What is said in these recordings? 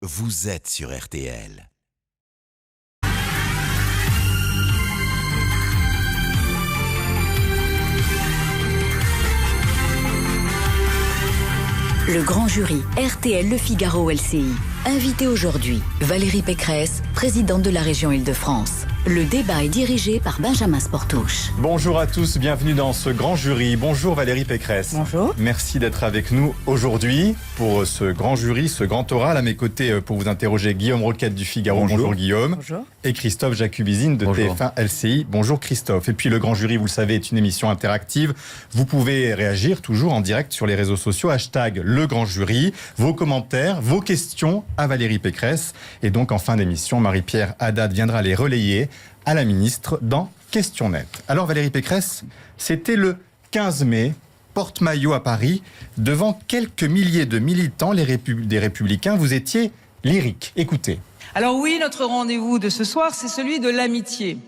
vous êtes sur RTL. Le grand jury RTL Le Figaro LCI. Invité aujourd'hui, Valérie Pécresse, présidente de la région Île-de-France. Le débat est dirigé par Benjamin Sportouche. Bonjour à tous, bienvenue dans ce grand jury. Bonjour Valérie Pécresse. Bonjour. Merci d'être avec nous aujourd'hui pour ce grand jury, ce grand oral. À mes côtés, pour vous interroger, Guillaume Roquette du Figaro. Bonjour Guillaume. Bonjour. Et Christophe Jacubizine de TF1 LCI. Bonjour Christophe. Et puis le grand jury, vous le savez, est une émission interactive. Vous pouvez réagir toujours en direct sur les réseaux sociaux. Hashtag le grand jury. Vos commentaires, vos questions à Valérie Pécresse. Et donc en fin d'émission, Marie-Pierre Haddad viendra les relayer à la ministre dans Question Net. Alors Valérie Pécresse, c'était le 15 mai, porte-maillot à Paris, devant quelques milliers de militants des Républicains. Vous étiez lyrique. Écoutez. Alors oui, notre rendez-vous de ce soir, c'est celui de l'amitié.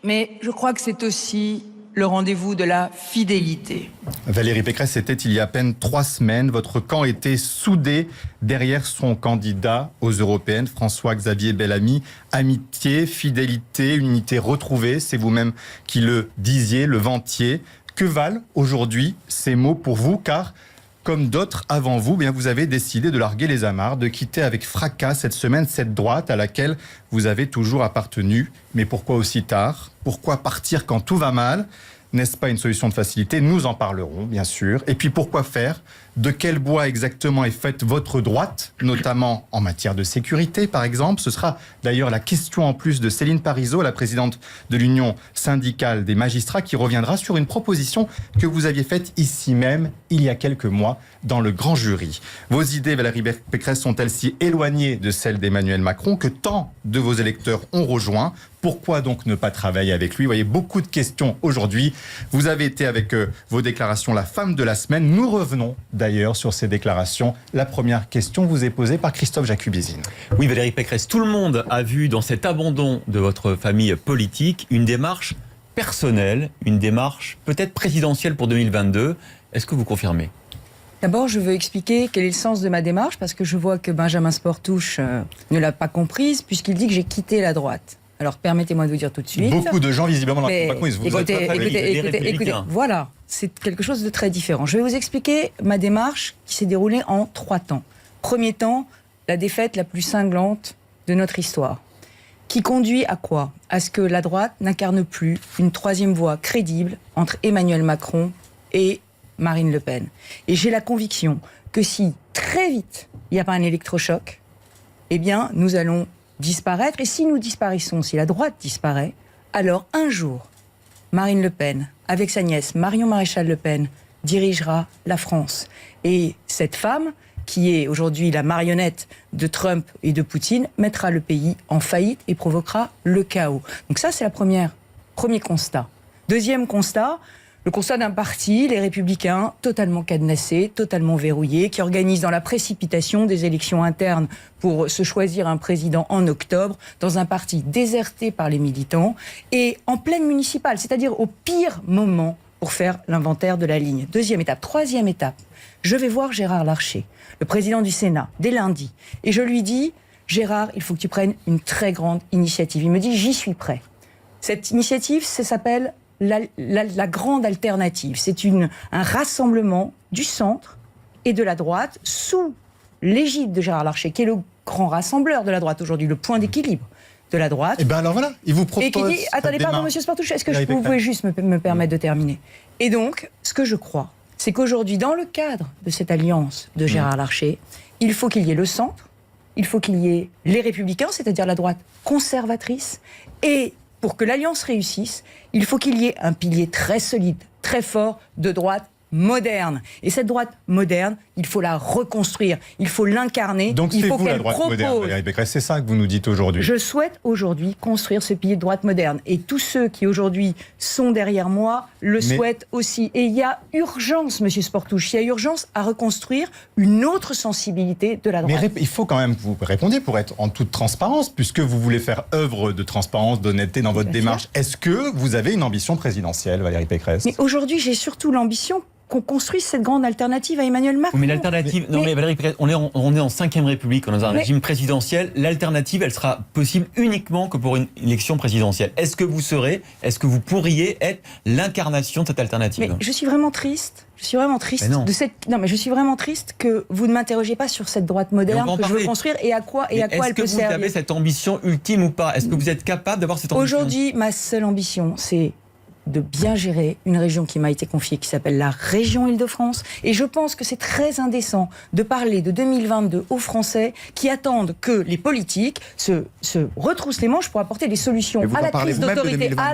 Mais je crois que c'est aussi le rendez-vous de la fidélité. Valérie Pécresse, c'était il y a à peine 3 semaines. Votre camp était soudé derrière son candidat aux européennes, François-Xavier Bellamy. Amitié, fidélité, unité retrouvée, c'est vous-même qui le disiez, le vantiez. Que valent aujourd'hui ces mots pour vous? Car, comme d'autres avant vous, bien vous avez décidé de larguer les amarres, de quitter avec fracas cette semaine cette droite à laquelle vous avez toujours appartenu. Mais pourquoi aussi tard? Pourquoi partir quand tout va mal? N'est-ce pas une solution de facilité? Nous en parlerons, bien sûr. Et puis pourquoi faire? De quel bois exactement est faite votre droite, notamment en matière de sécurité, par exemple? Ce sera d'ailleurs la question en plus de Céline Parizeau, la présidente de l'Union syndicale des magistrats, qui reviendra sur une proposition que vous aviez faite ici même, il y a quelques mois, dans le grand jury. Vos idées, Valérie Pécresse, sont-elles si éloignées de celles d'Emmanuel Macron que tant de vos électeurs ont rejoint? Pourquoi donc ne pas travailler avec lui? Vous voyez, beaucoup de questions aujourd'hui. Vous avez été avec vos déclarations la femme de la semaine. Nous revenons d'ailleurs sur ces déclarations. La première question vous est posée par Christophe Jacubizine. Oui, Valérie Pécresse, tout le monde a vu dans cet abandon de votre famille politique une démarche personnelle, une démarche peut-être présidentielle pour 2022. Est-ce que vous confirmez ? D'abord, je veux expliquer quel est le sens de ma démarche, parce que je vois que Benjamin Sportouche ne l'a pas comprise, puisqu'il dit que j'ai quitté la droite. Alors, permettez-moi de vous dire tout de suite. Beaucoup de gens, visiblement, n'ont pas compris. Écoutez, voilà, c'est quelque chose de très différent. Je vais vous expliquer ma démarche qui s'est déroulée en 3 temps. Premier temps, la défaite la plus cinglante de notre histoire. Qui conduit à quoi? À ce que la droite n'incarne plus une 3e voie crédible entre Emmanuel Macron et Marine Le Pen. Et j'ai la conviction que si, très vite, il n'y a pas un électrochoc, eh bien, nous allons disparaître. Et si nous disparaissons, si la droite disparaît, alors un jour, Marine Le Pen, avec sa nièce Marion Maréchal Le Pen, dirigera la France. Et cette femme, qui est aujourd'hui la marionnette de Trump et de Poutine, mettra le pays en faillite et provoquera le chaos. Donc ça, c'est premier constat. Deuxième constat, le constat d'un parti, les Républicains, totalement cadenassé, totalement verrouillé, qui organise dans la précipitation des élections internes pour se choisir un président en octobre, dans un parti déserté par les militants et en pleine municipale, c'est-à-dire au pire moment pour faire l'inventaire de la ligne. Deuxième étape. Troisième étape, je vais voir Gérard Larcher, le président du Sénat, dès lundi, et je lui dis, Gérard, il faut que tu prennes une très grande initiative. Il me dit, j'y suis prêt. Cette initiative, ça s'appelle la grande alternative. C'est un rassemblement du centre et de la droite sous l'égide de Gérard Larcher, qui est le grand rassembleur de la droite aujourd'hui, le point d'équilibre de la droite. Et bien alors voilà, il vous propose... Et qui dit, attendez, pardon, monsieur Sportouche, est-ce que vous pouvez juste me permettre de terminer? Et donc, ce que je crois, c'est qu'aujourd'hui, dans le cadre de cette alliance de Gérard Larcher, il faut qu'il y ait le centre, il faut qu'il y ait les Républicains, c'est-à-dire la droite conservatrice, et pour que l'alliance réussisse, il faut qu'il y ait un pilier très solide, très fort de droite moderne. Et cette droite moderne, il faut la reconstruire, il faut l'incarner. Donc il c'est faut vous la qu'elle droite propose. moderne, Valérie Pécresse, c'est ça que vous nous dites aujourd'hui. Je souhaite aujourd'hui construire ce pilier de droite moderne. Et tous ceux qui aujourd'hui sont derrière moi le souhaitent aussi. Et il y a urgence, monsieur Sportouche, il y a urgence à reconstruire une autre sensibilité de la droite. Mais il faut quand même que vous répondiez pour être en toute transparence, puisque vous voulez faire œuvre de transparence, d'honnêteté dans votre démarche. Est-ce que vous avez une ambition présidentielle, Valérie Pécresse? Mais aujourd'hui, j'ai surtout l'ambition qu'on construise cette grande alternative à Emmanuel Macron. Mais l'alternative, mais Valérie Pécresse, on est en 5e République, on est dans un régime présidentiel. L'alternative, elle sera possible uniquement que pour une élection présidentielle. Est-ce que vous pourriez être l'incarnation de cette alternative? Mais je suis vraiment triste. Je suis vraiment triste mais je suis vraiment triste que vous ne m'interrogiez pas sur cette droite moderne que je veux construire et à quoi elle peut servir. Est-ce que vous avez cette ambition ultime ou pas? Est-ce que vous êtes capable d'avoir cette ambition? Aujourd'hui, ma seule ambition, c'est de bien gérer une région qui m'a été confiée, qui s'appelle la région Île-de-France. Et je pense que c'est très indécent de parler de 2022 aux Français qui attendent que les politiques se retroussent les manches pour apporter des solutions à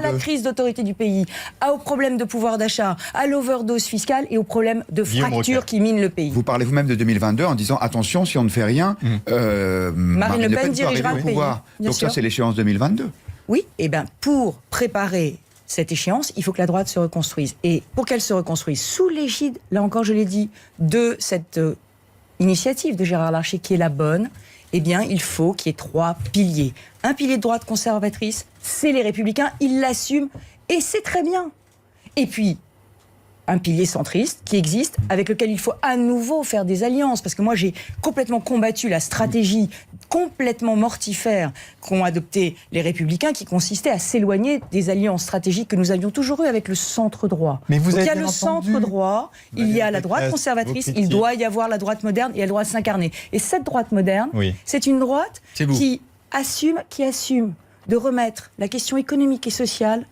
la crise d'autorité du pays, aux problèmes de pouvoir d'achat, à l'overdose fiscale et aux problèmes de fracture qui minent le pays. Vous parlez vous-même de 2022 en disant attention, si on ne fait rien, Marine Le Pen dirigera le pays. Donc ça, c'est l'échéance 2022. Oui, et bien pour préparer cette échéance, il faut que la droite se reconstruise. Et pour qu'elle se reconstruise sous l'égide, là encore je l'ai dit, de cette initiative de Gérard Larcher qui est la bonne, eh bien il faut qu'il y ait 3 piliers. Un pilier de droite conservatrice, c'est les Républicains, ils l'assument et c'est très bien. Et puis, un pilier centriste qui existe, avec lequel il faut à nouveau faire des alliances. Parce que moi, j'ai complètement combattu la stratégie complètement mortifère qu'ont adopté les Républicains, qui consistait à s'éloigner des alliances stratégiques que nous avions toujours eues avec le centre-droit. Mais vous il y a avez le entendu centre-droit, il y a la droite conservatrice, il doit y avoir la droite moderne et elle doit s'incarner. Et cette droite moderne, c'est une droite qui assume de remettre la question économique et sociale,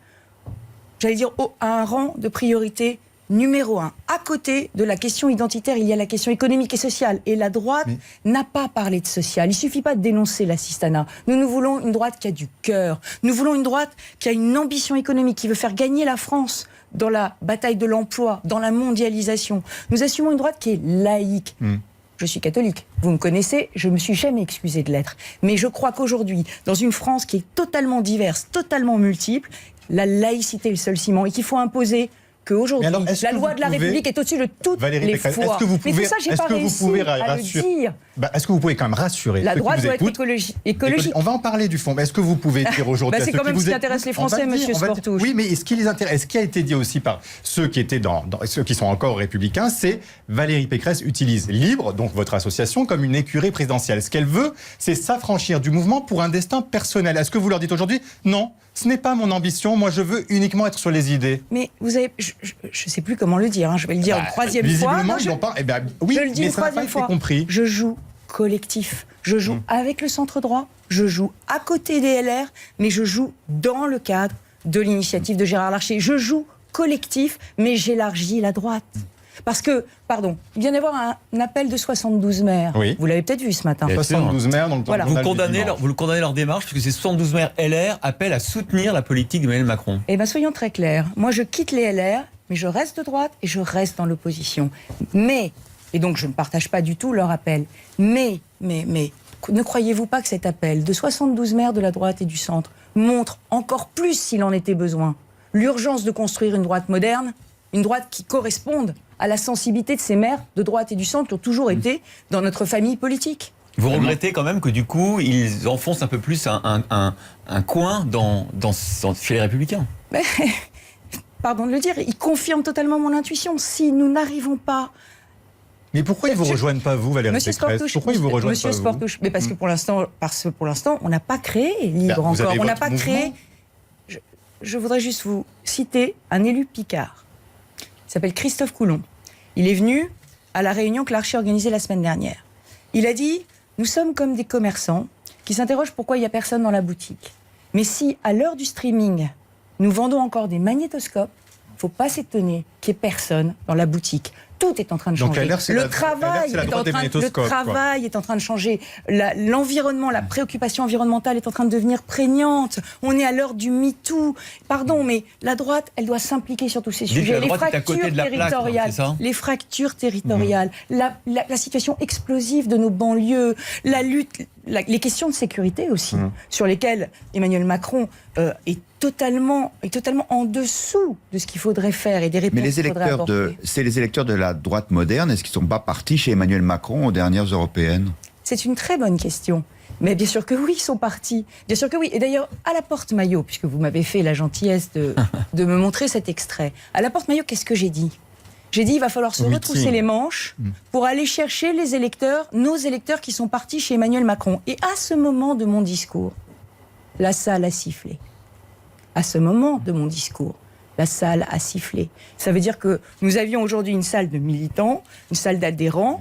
j'allais dire, à un rang de priorité numéro 1. À côté de la question identitaire, il y a la question économique et sociale. Et la droite n'a pas parlé de social. Il ne suffit pas de dénoncer l'assistanat. Nous voulons une droite qui a du cœur. Nous voulons une droite qui a une ambition économique, qui veut faire gagner la France dans la bataille de l'emploi, dans la mondialisation. Nous assumons une droite qui est laïque. Je suis catholique, vous me connaissez, je ne me suis jamais excusée de l'être. Mais je crois qu'aujourd'hui, dans une France qui est totalement diverse, totalement multiple, la laïcité est le seul ciment et qu'il faut imposer qu'aujourd'hui, la loi de la République est au-dessus de toutes les fois. Est-ce que vous pouvez, mais tout ça, j'ai pas réussi à le dire. Est-ce que vous pouvez quand même rassurer la droite doit être écologique. On va en parler du fond. Mais est-ce que vous pouvez dire aujourd'hui c'est quand même ce qui intéresse les Français, monsieur Sportouche. Oui, mais ce qui les intéresse, ce qui a été dit aussi par ceux qui étaient ceux qui sont encore républicains, c'est Valérie Pécresse utilise Libre, donc votre association, comme une écurie présidentielle. Ce qu'elle veut, c'est s'affranchir du mouvement pour un destin personnel. Est-ce que vous leur dites aujourd'hui, non, ce n'est pas mon ambition, moi je veux uniquement être sur les idées? Mais vous avez, je ne sais plus comment le dire, je vais le dire une troisième fois. Visiblement, ils n'ont pas. Oui, je le dis mais une troisième fois. Compris. Je joue collectif. Je joue avec le centre droit, je joue à côté des LR, mais je joue dans le cadre de l'initiative de Gérard Larcher. Je joue collectif, mais j'élargis la droite. Parce que, il vient d'y avoir un appel de 72 maires. Oui. Vous l'avez peut-être vu ce matin. 72 maires dans le temps. Vous le condamnez leur démarche, puisque ces 72 maires LR appellent à soutenir la politique d'Emmanuel Macron. Eh bien, soyons très clairs. Moi, je quitte les LR, mais je reste de droite et je reste dans l'opposition. Et donc je ne partage pas du tout leur appel. Mais, ne croyez-vous pas que cet appel de 72 maires de la droite et du centre montre encore plus, s'il en était besoin, l'urgence de construire une droite moderne, une droite qui corresponde à la sensibilité de ces maires de droite et du centre qui ont toujours été dans notre famille politique. Vous regrettez quand même que du coup, ils enfoncent un peu plus un coin chez les Républicains? Pardon de le dire, ils confirment totalement mon intuition. Si nous n'arrivons pas... Mais pourquoi ils ne vous rejoignent pas, vous, Valérie Pécresse? Pourquoi ils vous rejoignent pas, Sportouche, mais parce que pour l'instant, on n'a pas créé Libre encore. On n'a pas créé... Je voudrais juste vous citer un élu picard. Il s'appelle Christophe Coulon. Il est venu à la réunion que Larcher organisée la semaine dernière. Il a dit, nous sommes comme des commerçants qui s'interrogent pourquoi il n'y a personne dans la boutique. Mais si, à l'heure du streaming, nous vendons encore des magnétoscopes, il ne faut pas s'étonner qu'il n'y ait personne dans la boutique. Tout est en train de changer. Le travail est en train de changer. L'environnement, la préoccupation environnementale est en train de devenir prégnante. On est à l'heure du MeToo. Pardon, mais la droite, elle doit s'impliquer sur tous ces sujets. Les fractures territoriales, la situation explosive de nos banlieues, la lutte, les questions de sécurité aussi, sur lesquelles Emmanuel Macron est totalement en dessous de ce qu'il faudrait faire et des réponses qu'il faudrait apporter. C'est les électeurs de la droite moderne, est-ce qu'ils ne sont pas partis chez Emmanuel Macron aux dernières européennes? C'est une très bonne question. Mais bien sûr que oui, ils sont partis. Bien sûr que oui. Et d'ailleurs, à la Porte-Maillot, puisque vous m'avez fait la gentillesse de me montrer cet extrait, à la Porte-Maillot, qu'est-ce que j'ai dit? J'ai dit il va falloir se retrousser les manches pour aller chercher les électeurs, nos électeurs qui sont partis chez Emmanuel Macron. Et à ce moment de mon discours, la salle a sifflé. À ce moment de mon discours, la salle a sifflé. Ça veut dire que nous avions aujourd'hui une salle de militants, une salle d'adhérents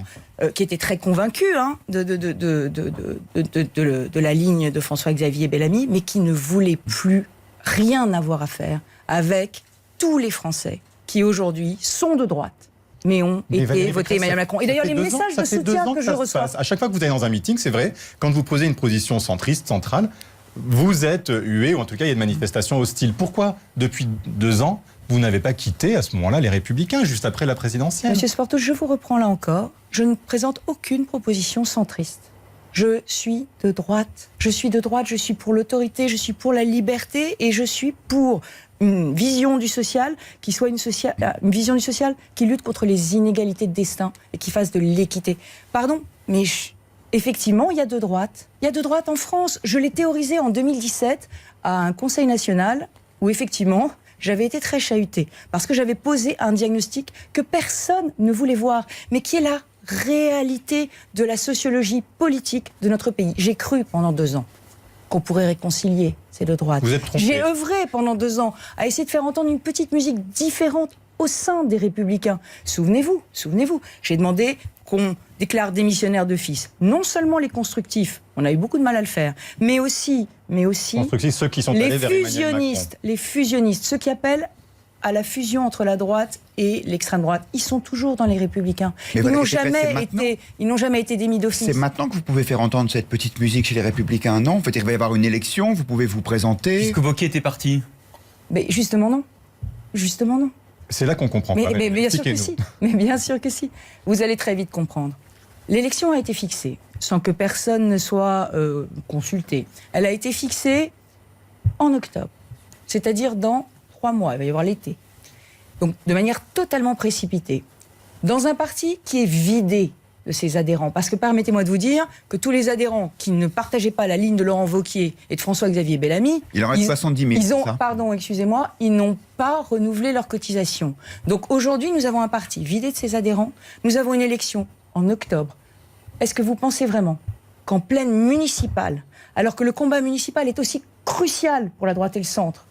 qui étaient très convaincus de la ligne de François-Xavier Bellamy, mais qui ne voulaient plus rien avoir à faire avec tous les Français qui aujourd'hui sont de droite, mais ont été votés Emmanuel Macron. Et d'ailleurs, les messages de soutien que je reçois... À chaque fois que vous allez dans un meeting, c'est vrai, quand vous posez une position centriste, centrale, vous êtes hué, ou en tout cas, il y a une manifestation hostile. Pourquoi, depuis 2 ans, vous n'avez pas quitté, à ce moment-là, les Républicains, juste après la présidentielle? Monsieur Sportouche, je vous reprends là encore. Je ne présente aucune proposition centriste. Je suis de droite. Je suis de droite, je suis pour l'autorité, je suis pour la liberté et je suis pour une vision du social qui soit une vision du social qui lutte contre les inégalités de destin et qui fasse de l'équité. Pardon, mais effectivement, il y a de droite. Il y a de droite en France. Je l'ai théorisé en 2017 à un conseil national où effectivement, j'avais été très chahutée parce que j'avais posé un diagnostic que personne ne voulait voir, mais qui est la réalité de la sociologie politique de notre pays. J'ai cru pendant 2 ans qu'on pourrait réconcilier ces deux droites. Vous êtes trompé. J'ai œuvré pendant 2 ans à essayer de faire entendre une petite musique différente au sein des Républicains. Souvenez-vous, j'ai demandé qu'on déclare démissionnaires de fils. Non seulement les constructifs, on a eu beaucoup de mal à le faire, mais aussi ceux qui sont allés vers Emmanuel Macron. Les fusionnistes, ceux qui appellent à la fusion entre la droite et l'extrême droite. Ils sont toujours dans les Républicains. Ils n'ont jamais été démis d'office. C'est maintenant que vous pouvez faire entendre cette petite musique chez les Républicains, non? Il va y avoir une élection, vous pouvez vous présenter. Puisque Wauquiez était parti. Mais justement non. C'est là qu'on comprend pas. Mais bien sûr que si. Mais bien sûr que si. Vous allez très vite comprendre. L'élection a été fixée sans que personne ne soit consulté. Elle a été fixée en octobre, c'est-à-dire dans 3 mois. Il va y avoir l'été. Donc, de manière totalement précipitée. Dans un parti qui est vidé de ses adhérents. Parce que permettez-moi de vous dire que tous les adhérents qui ne partageaient pas la ligne de Laurent Wauquiez et de François-Xavier Bellamy... Il en reste 70 000, ils n'ont pas renouvelé leur cotisation. Donc aujourd'hui, nous avons un parti vidé de ses adhérents. Nous avons une élection en octobre. Est-ce que vous pensez vraiment qu'en pleine municipale, alors que le combat municipal est aussi crucial pour la droite et le centre,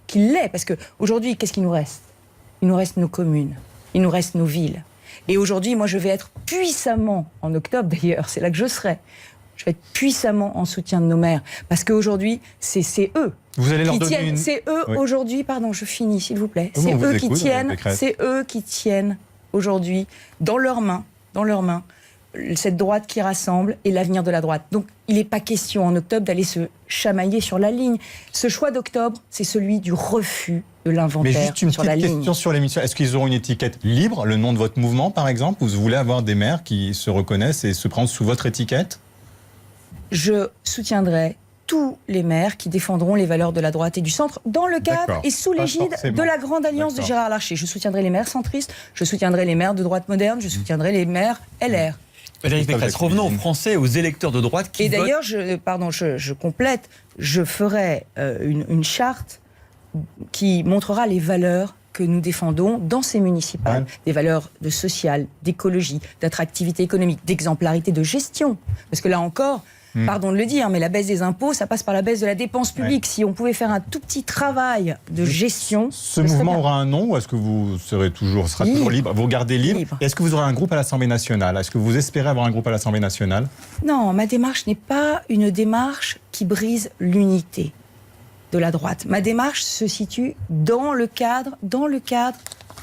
qu'il l'est, parce qu'aujourd'hui, qu'est-ce qu'il nous reste? Il nous reste nos communes, il nous reste nos villes. Et aujourd'hui, moi, je vais être puissamment, en octobre d'ailleurs, c'est là que je serai, je vais être puissamment en soutien de nos maires. Parce qu'aujourd'hui, c'est eux. Vous allez leur donner une... C'est eux aujourd'hui, pardon, je finis s'il vous plaît. C'est eux qui tiennent aujourd'hui dans leurs mains, cette droite qui rassemble et l'avenir de la droite. Donc, il n'est pas question en octobre d'aller se chamailler sur la ligne. Ce choix d'octobre, c'est celui du refus de l'inventaire sur la ligne. Mais juste une petite question sur l'émission. Est-ce qu'ils auront une étiquette libre, le nom de votre mouvement, par exemple? Ou vous voulez avoir des maires qui se reconnaissent et se prennent sous votre étiquette? Je soutiendrai tous les maires qui défendront les valeurs de la droite et du centre dans le cadre et sous l'égide de la grande alliance de Gérard Larcher. Je soutiendrai les maires centristes, je soutiendrai les maires de droite moderne, je soutiendrai les maires LR. Valérie Pécresse, revenons aux Français, aux électeurs de droite qui votent. Et d'ailleurs, je complète, je ferai une charte qui montrera les valeurs que nous défendons dans ces municipales. Des valeurs de social, d'écologie, d'attractivité économique, d'exemplarité de gestion. Parce que là encore, pardon de le dire, mais la baisse des impôts, ça passe par la baisse de la dépense publique. Si on pouvait faire un tout petit travail de gestion... Ce mouvement aura un nom ou est-ce que vous serez toujours libre? Vous gardez libre. Est-ce que vous aurez un groupe à l'Assemblée nationale? Est-ce que vous espérez avoir un groupe à l'Assemblée nationale? Non, ma démarche n'est pas une démarche qui brise l'unité de la droite. Ma démarche se situe dans le cadre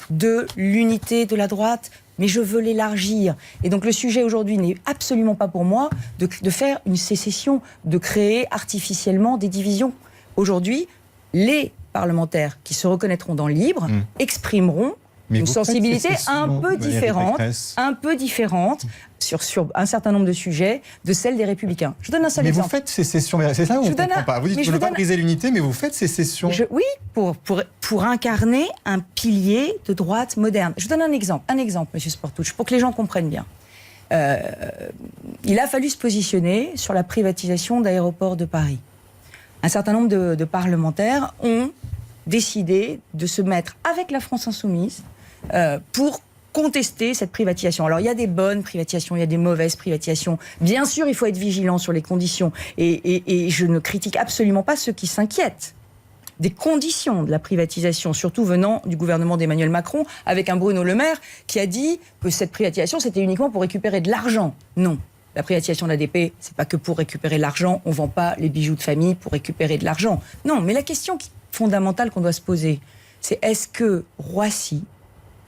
de l'unité de la droite, mais je veux l'élargir. Et donc le sujet aujourd'hui n'est absolument pas pour moi de faire une sécession, de créer artificiellement des divisions. Aujourd'hui, les parlementaires qui se reconnaîtront dans le libre exprimeront une sensibilité un peu différente sur un certain nombre de sujets de celle des Républicains. Je donne un seul exemple. Mais vous faites sécession, c'est ça ou on ne comprend pas? Vous dites que vous ne voulez pas briser l'unité, mais vous faites sécession. Oui, pour incarner un pilier de droite moderne. Je donne un exemple, Monsieur Sportouche, pour que les gens comprennent bien. Il a fallu se positionner sur la privatisation d'Aéroports de Paris. Un certain nombre de parlementaires ont décidé de se mettre avec la France Insoumise pour contester cette privatisation. Alors, il y a des bonnes privatisations, il y a des mauvaises privatisations. Bien sûr, il faut être vigilant sur les conditions. Et je ne critique absolument pas ceux qui s'inquiètent des conditions de la privatisation, surtout venant du gouvernement d'Emmanuel Macron, avec un Bruno Le Maire qui a dit que cette privatisation, c'était uniquement pour récupérer de l'argent. Non. La privatisation d'ADP, c'est pas que pour récupérer de l'argent. On vend pas les bijoux de famille pour récupérer de l'argent. Non, mais la question fondamentale qu'on doit se poser, c'est est-ce que Roissy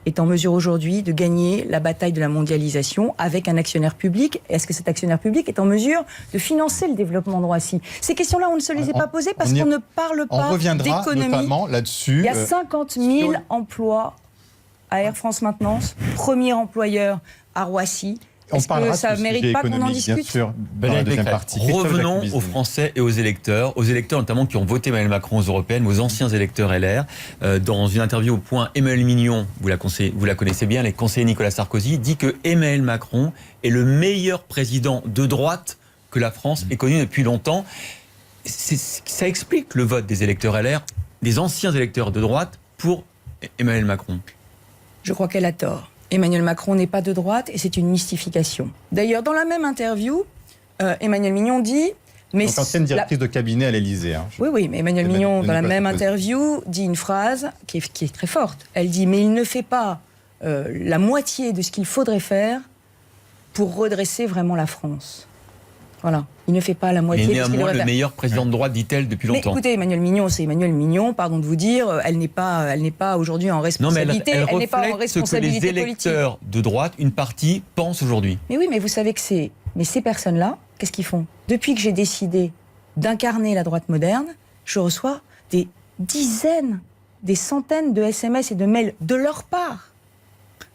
est en mesure aujourd'hui de gagner la bataille de la mondialisation avec un actionnaire public? Est-ce que cet actionnaire public est en mesure de financer le développement de Roissy? Ces questions-là, on ne se les a pas posées parce qu'on ne parle pas d'économie. On reviendra notamment là-dessus. Il y a 50 000 emplois à Air France Maintenance, premier employeur à Roissy. Est-ce que ça ne mérite pas qu'on en discute? Bien sûr, dans la deuxième partie. Revenons aux Français et aux électeurs notamment qui ont voté Emmanuel Macron aux européennes, aux anciens électeurs LR. Dans une interview au Point, Emmanuel Mignon, vous la connaissez bien, les conseillers Nicolas Sarkozy, dit que Emmanuel Macron est le meilleur président de droite que la France ait connu depuis longtemps. Ça explique le vote des électeurs LR, des anciens électeurs de droite, pour Emmanuel Macron. Je crois qu'elle a tort. Emmanuel Macron n'est pas de droite et c'est une mystification. D'ailleurs, dans la même interview, Emmanuel Mignon dit... Donc, ancienne directrice de cabinet à l'Élysée. Hein, oui, mais Emmanuel Mignon, dans la même interview, dit une phrase qui est très forte. Elle dit « Mais il ne fait pas la moitié de ce qu'il faudrait faire pour redresser vraiment la France. » Voilà. Il ne fait pas la moitié de ce qu'il néanmoins devrait faire. Le meilleur président de droite, dit-elle, depuis longtemps. Mais écoutez, Emmanuel Mignon, c'est Emmanuel Mignon, pardon de vous dire, elle n'est pas aujourd'hui en responsabilité. Non, mais elle n'est pas en reflète ce que les électeurs de droite, une partie, pensent aujourd'hui. Mais oui, mais vous savez que mais ces personnes-là, qu'est-ce qu'ils font? Depuis que j'ai décidé d'incarner la droite moderne, je reçois des dizaines, des centaines de SMS et de mails de leur part,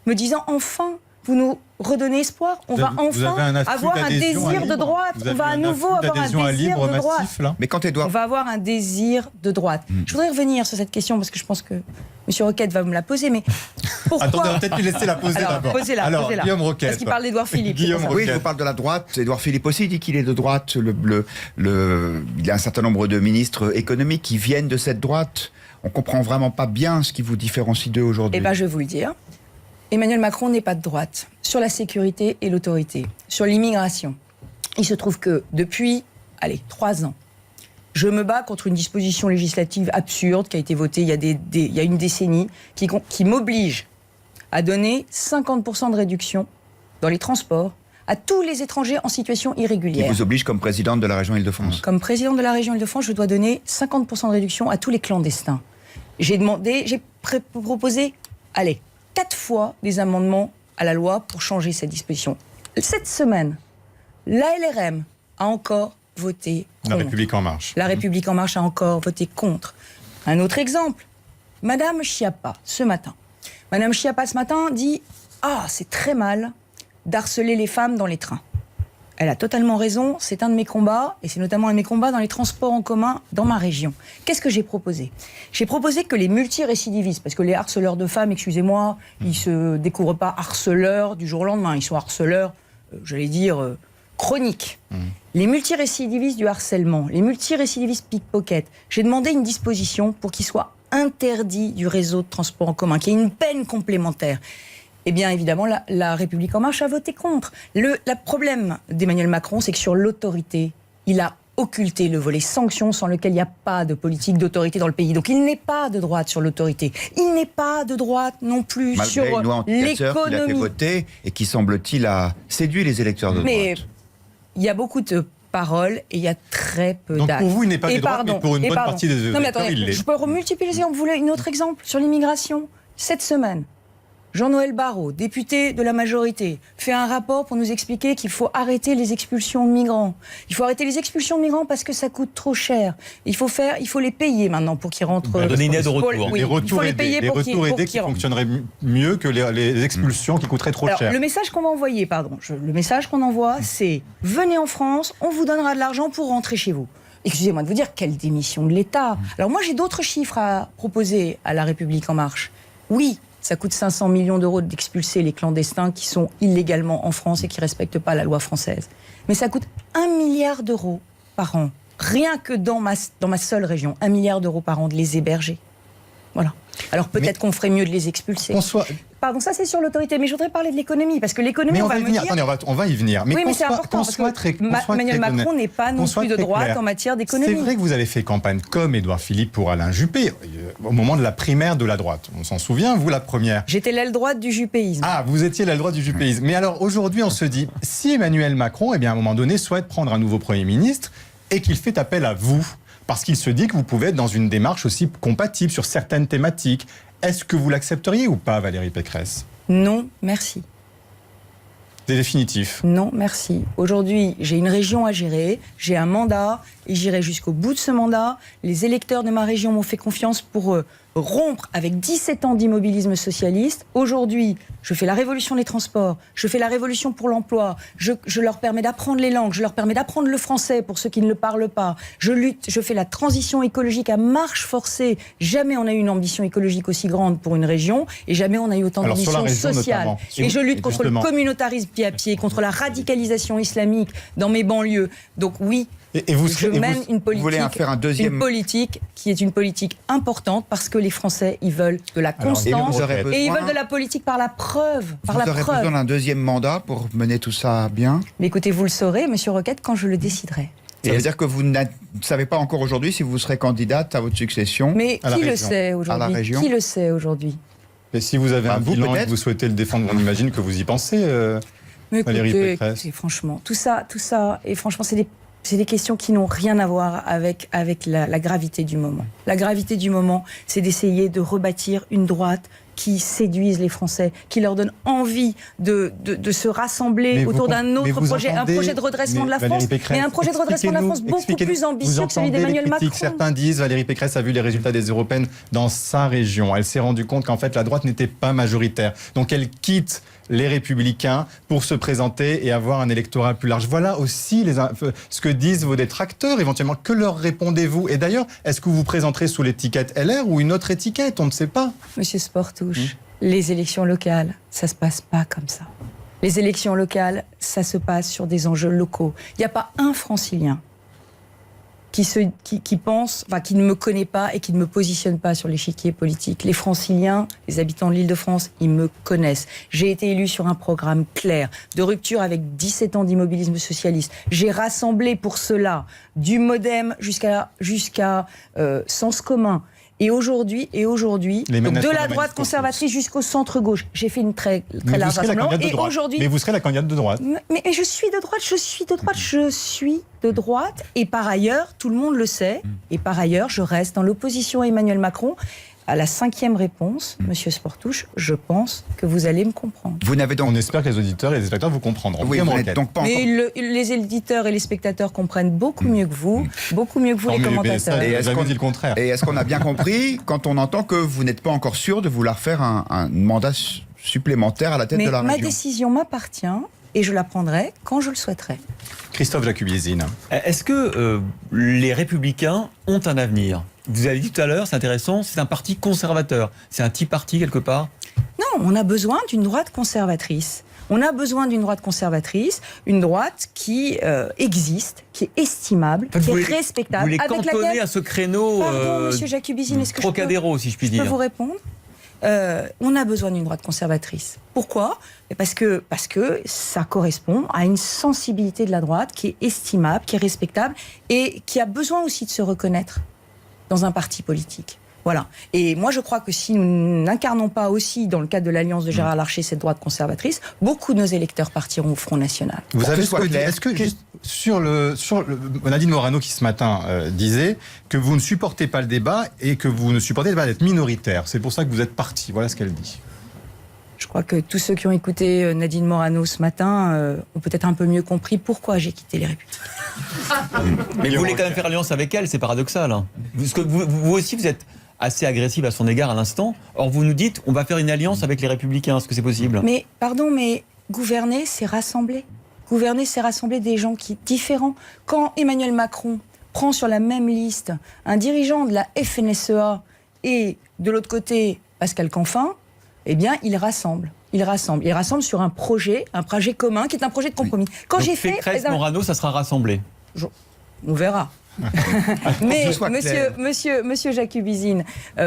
me disant enfin, vous nous redonnez espoir, on va enfin avoir un désir de droite, on va à nouveau avoir un désir de droite. Mais quand Edouard... On va avoir un désir de droite. Je voudrais revenir sur cette question parce que je pense que M. Roquette va me la poser, mais pourquoi... Attendez, on va peut-être lui laisser la poser d'abord. Posez-la. Guillaume Roquette. Parce qu'il parle d'Édouard Philippe. Oui, je vous parle de la droite. Édouard Philippe aussi dit qu'il est de droite. Il y a un certain nombre de ministres économiques qui viennent de cette droite. On comprend vraiment pas bien ce qui vous différencie d'eux aujourd'hui. Eh bien, je vais vous le dire. Emmanuel Macron n'est pas de droite sur la sécurité et l'autorité, sur l'immigration. Il se trouve que depuis, 3 ans, je me bats contre une disposition législative absurde qui a été votée il y a une décennie, qui m'oblige à donner 50% de réduction dans les transports à tous les étrangers en situation irrégulière. Qui vous oblige comme présidente de la région Île-de-France. Comme présidente de la région Île-de-France, je dois donner 50% de réduction à tous les clandestins. J'ai proposé, 4 fois des amendements à la loi pour changer cette disposition. Cette semaine, la LRM a encore voté contre. La République En Marche. La République En Marche a encore voté contre. Un autre exemple, Madame Schiappa, ce matin. Madame Schiappa, ce matin, dit « Ah, c'est très mal d'harceler les femmes dans les trains. » Elle a totalement raison, c'est un de mes combats, et c'est notamment un de mes combats dans les transports en commun dans ma région. Qu'est-ce que j'ai proposé? J'ai proposé que les multirécidivistes, parce que les harceleurs de femmes, excusez-moi, ils ne se découvrent pas harceleurs du jour au lendemain, ils sont harceleurs, j'allais dire, chroniques. Les multirécidivistes du harcèlement, les multirécidivistes pickpocket, j'ai demandé une disposition pour qu'ils soient interdits du réseau de transport en commun, qu'il y ait une peine complémentaire. Eh bien, évidemment, la République En Marche a voté contre. Le problème d'Emmanuel Macron, c'est que sur l'autorité, il a occulté le volet sanctions sans lequel il n'y a pas de politique d'autorité dans le pays. Donc, il n'est pas de droite sur l'autorité. Il n'est pas de droite non plus malgré sur une loi anti-casseurs qu'il a fait voter et qui, semble-t-il, a séduit les électeurs de droite. Mais il y a beaucoup de paroles et il y a très peu d'actes. Donc, pour vous, il n'est pas de droite, mais pour une bonne partie des électeurs, il l'est. Je peux remultiplier les exemples. Vous voulez un autre exemple sur l'immigration? Cette semaine, Jean-Noël Barrot, député de la majorité, fait un rapport pour nous expliquer qu'il faut arrêter les expulsions de migrants. Il faut arrêter les expulsions de migrants parce que ça coûte trop cher. Il faut les payer maintenant pour qu'ils rentrent. Donner une aide au retour. Oui, les retours aidés qui fonctionneraient mieux que les expulsions qui coûteraient trop cher. Le message qu'on va envoyer, le message qu'on envoie, c'est venez en France, on vous donnera de l'argent pour rentrer chez vous. Excusez-moi de vous dire, quelle démission de l'État. Alors moi, j'ai d'autres chiffres à proposer à la République En Marche. Oui, ça coûte 500 millions d'euros d'expulser les clandestins qui sont illégalement en France et qui ne respectent pas la loi française. Mais ça coûte 1 milliard d'euros par an, rien que dans ma seule région, 1 milliard d'euros par an de les héberger. Voilà. Alors peut-être qu'on ferait mieux de les expulser. Pardon, ça c'est sur l'autorité, mais je voudrais parler de l'économie, parce que l'économie, Mais on va y me venir. dire... Attendez, on va y venir. Mais oui, mais c'est qu'on important, soit parce que très Emmanuel Macron honnête, n'est pas non plus de droite clair. en matière d'économie. C'est vrai que vous avez fait campagne comme Édouard Philippe pour Alain Juppé, au moment de la primaire de la droite. On s'en souvient, vous la première. J'étais l'aile droite du juppéisme. Ah, vous étiez l'aile droite du juppéisme. Mais alors aujourd'hui, on se dit, si Emmanuel Macron, à un moment donné, souhaite prendre un nouveau Premier ministre et qu'il fait appel à vous, parce qu'il se dit que vous pouvez être dans une démarche aussi compatible sur certaines thématiques, est-ce que vous l'accepteriez ou pas, Valérie Pécresse ? Non, merci. C'est définitif. Non, merci. Aujourd'hui, j'ai une région à gérer, j'ai un mandat, et j'irai jusqu'au bout de ce mandat. Les électeurs de ma région m'ont fait confiance pour rompre avec 17 ans d'immobilisme socialiste. Aujourd'hui, je fais la révolution des transports, je fais la révolution pour l'emploi, je leur permets d'apprendre les langues, je leur permets d'apprendre le français pour ceux qui ne le parlent pas. Je lutte, je fais la transition écologique à marche forcée. Jamais on a eu une ambition écologique aussi grande pour une région et jamais on a eu autant d'ambition sociale. Et je lutte contre le communautarisme pied à pied, contre la radicalisation islamique dans mes banlieues. Donc oui, je mène une politique qui est une politique importante parce que les Français, ils veulent de la constance et ils veulent de la politique par la preuve. Vous aurez besoin d'un deuxième mandat pour mener tout ça bien ? Mais écoutez, vous le saurez, Monsieur Roquette, quand je le déciderai. Ça veut dire que vous ne savez pas encore aujourd'hui si vous serez candidate à votre succession ? Mais qui le sait aujourd'hui ? Qui le sait aujourd'hui ? Et si vous avez un bilan et que vous souhaitez le défendre, on imagine que vous y pensez, Valérie Pécresse. Écoutez, franchement, tout ça, et franchement, c'est des questions qui n'ont rien à voir avec la gravité du moment. La gravité du moment, c'est d'essayer de rebâtir une droite qui séduise les Français, qui leur donne envie de se rassembler autour d'un autre projet, un projet de redressement de la France, mais un projet de redressement de la France beaucoup plus ambitieux que celui d'Emmanuel Macron. Certains disent, Valérie Pécresse a vu les résultats des européennes dans sa région. Elle s'est rendue compte qu'en fait la droite n'était pas majoritaire. Donc elle quitte les Républicains pour se présenter et avoir un électorat plus large. Voilà aussi ce que disent vos détracteurs éventuellement. Que leur répondez-vous ? Et d'ailleurs, est-ce que vous vous présenterez sous l'étiquette LR ou une autre étiquette ? On ne sait pas. Monsieur Sportouche, les élections locales, ça se passe pas comme ça. Les élections locales, ça se passe sur des enjeux locaux. Il n'y a pas un francilien qui pense, enfin, qui ne me connaît pas et qui ne me positionne pas sur l'échiquier politique. Les franciliens, les habitants de l'Île-de-France, ils me connaissent. J'ai été élue sur un programme clair, de rupture avec 17 ans d'immobilisme socialiste. J'ai rassemblé pour cela du MoDem jusqu'à Sens commun. Et aujourd'hui, donc de la droite conservatrice jusqu'au centre-gauche, j'ai fait une très large rassemblement. Et aujourd'hui, mais vous serez la candidate de droite. Mais je suis de droite, et par ailleurs, tout le monde le sait, et par ailleurs, je reste dans l'opposition à Emmanuel Macron. À la 5e réponse, Monsieur Sportouche, je pense que vous allez me comprendre. On espère que les auditeurs et les spectateurs vous comprendront. Oui, vous n'êtes donc pas encore... Mais les éditeurs et les spectateurs comprennent beaucoup mieux que vous, les commentateurs. Et est-ce qu'on dit le contraire ? Et est-ce qu'on a bien compris quand on entend que vous n'êtes pas encore sûr de vouloir faire un mandat supplémentaire à la tête de la région ? Ma décision m'appartient et je la prendrai quand je le souhaiterai. Christophe Jacubiezine. Est-ce que les Républicains ont un avenir ? Vous avez dit tout à l'heure, c'est intéressant, c'est un parti conservateur. C'est un petit parti quelque part ? Non, on a besoin d'une droite conservatrice. On a besoin d'une droite conservatrice, une droite qui existe, qui est estimable, qui est respectable. Vous les cantonnez à ce créneau Monsieur Jacubiezine, est-ce que Trocadéro, si je puis dire. Je peux vous répondre ? On a besoin d'une droite conservatrice. Pourquoi ? Parce que ça correspond à une sensibilité de la droite qui est estimable, qui est respectable et qui a besoin aussi de se reconnaître dans un parti politique. Voilà. Et moi, je crois que si nous n'incarnons pas aussi, dans le cadre de l'alliance de Gérard Larcher, cette droite conservatrice, beaucoup de nos électeurs partiront au Front National. Vous savez est-ce que sur Nadine Morano qui ce matin disait que vous ne supportez pas le débat et que vous ne supportez pas d'être minoritaire. C'est pour ça que vous êtes parti. Voilà ce qu'elle dit. Je crois que tous ceux qui ont écouté Nadine Morano ce matin ont peut-être un peu mieux compris pourquoi j'ai quitté les Républicains. Mais vous voulez quand même faire alliance avec elle, c'est paradoxal. Hein. Parce que vous aussi, vous êtes assez agressive à son égard à l'instant. Or, vous nous dites, on va faire une alliance avec les Républicains. Est-ce que c'est possible ? Mais, pardon, mais gouverner, c'est rassembler. Gouverner, c'est rassembler des gens qui sont différents. Quand Emmanuel Macron prend sur la même liste un dirigeant de la FNSEA et de l'autre côté Pascal Canfin, eh bien, il rassemble. Il rassemble sur un projet commun qui est un projet de compromis. Quand donc j'ai fait... Pécresse, Morano, ça sera rassemblé. On verra. Mais monsieur Jacubizine,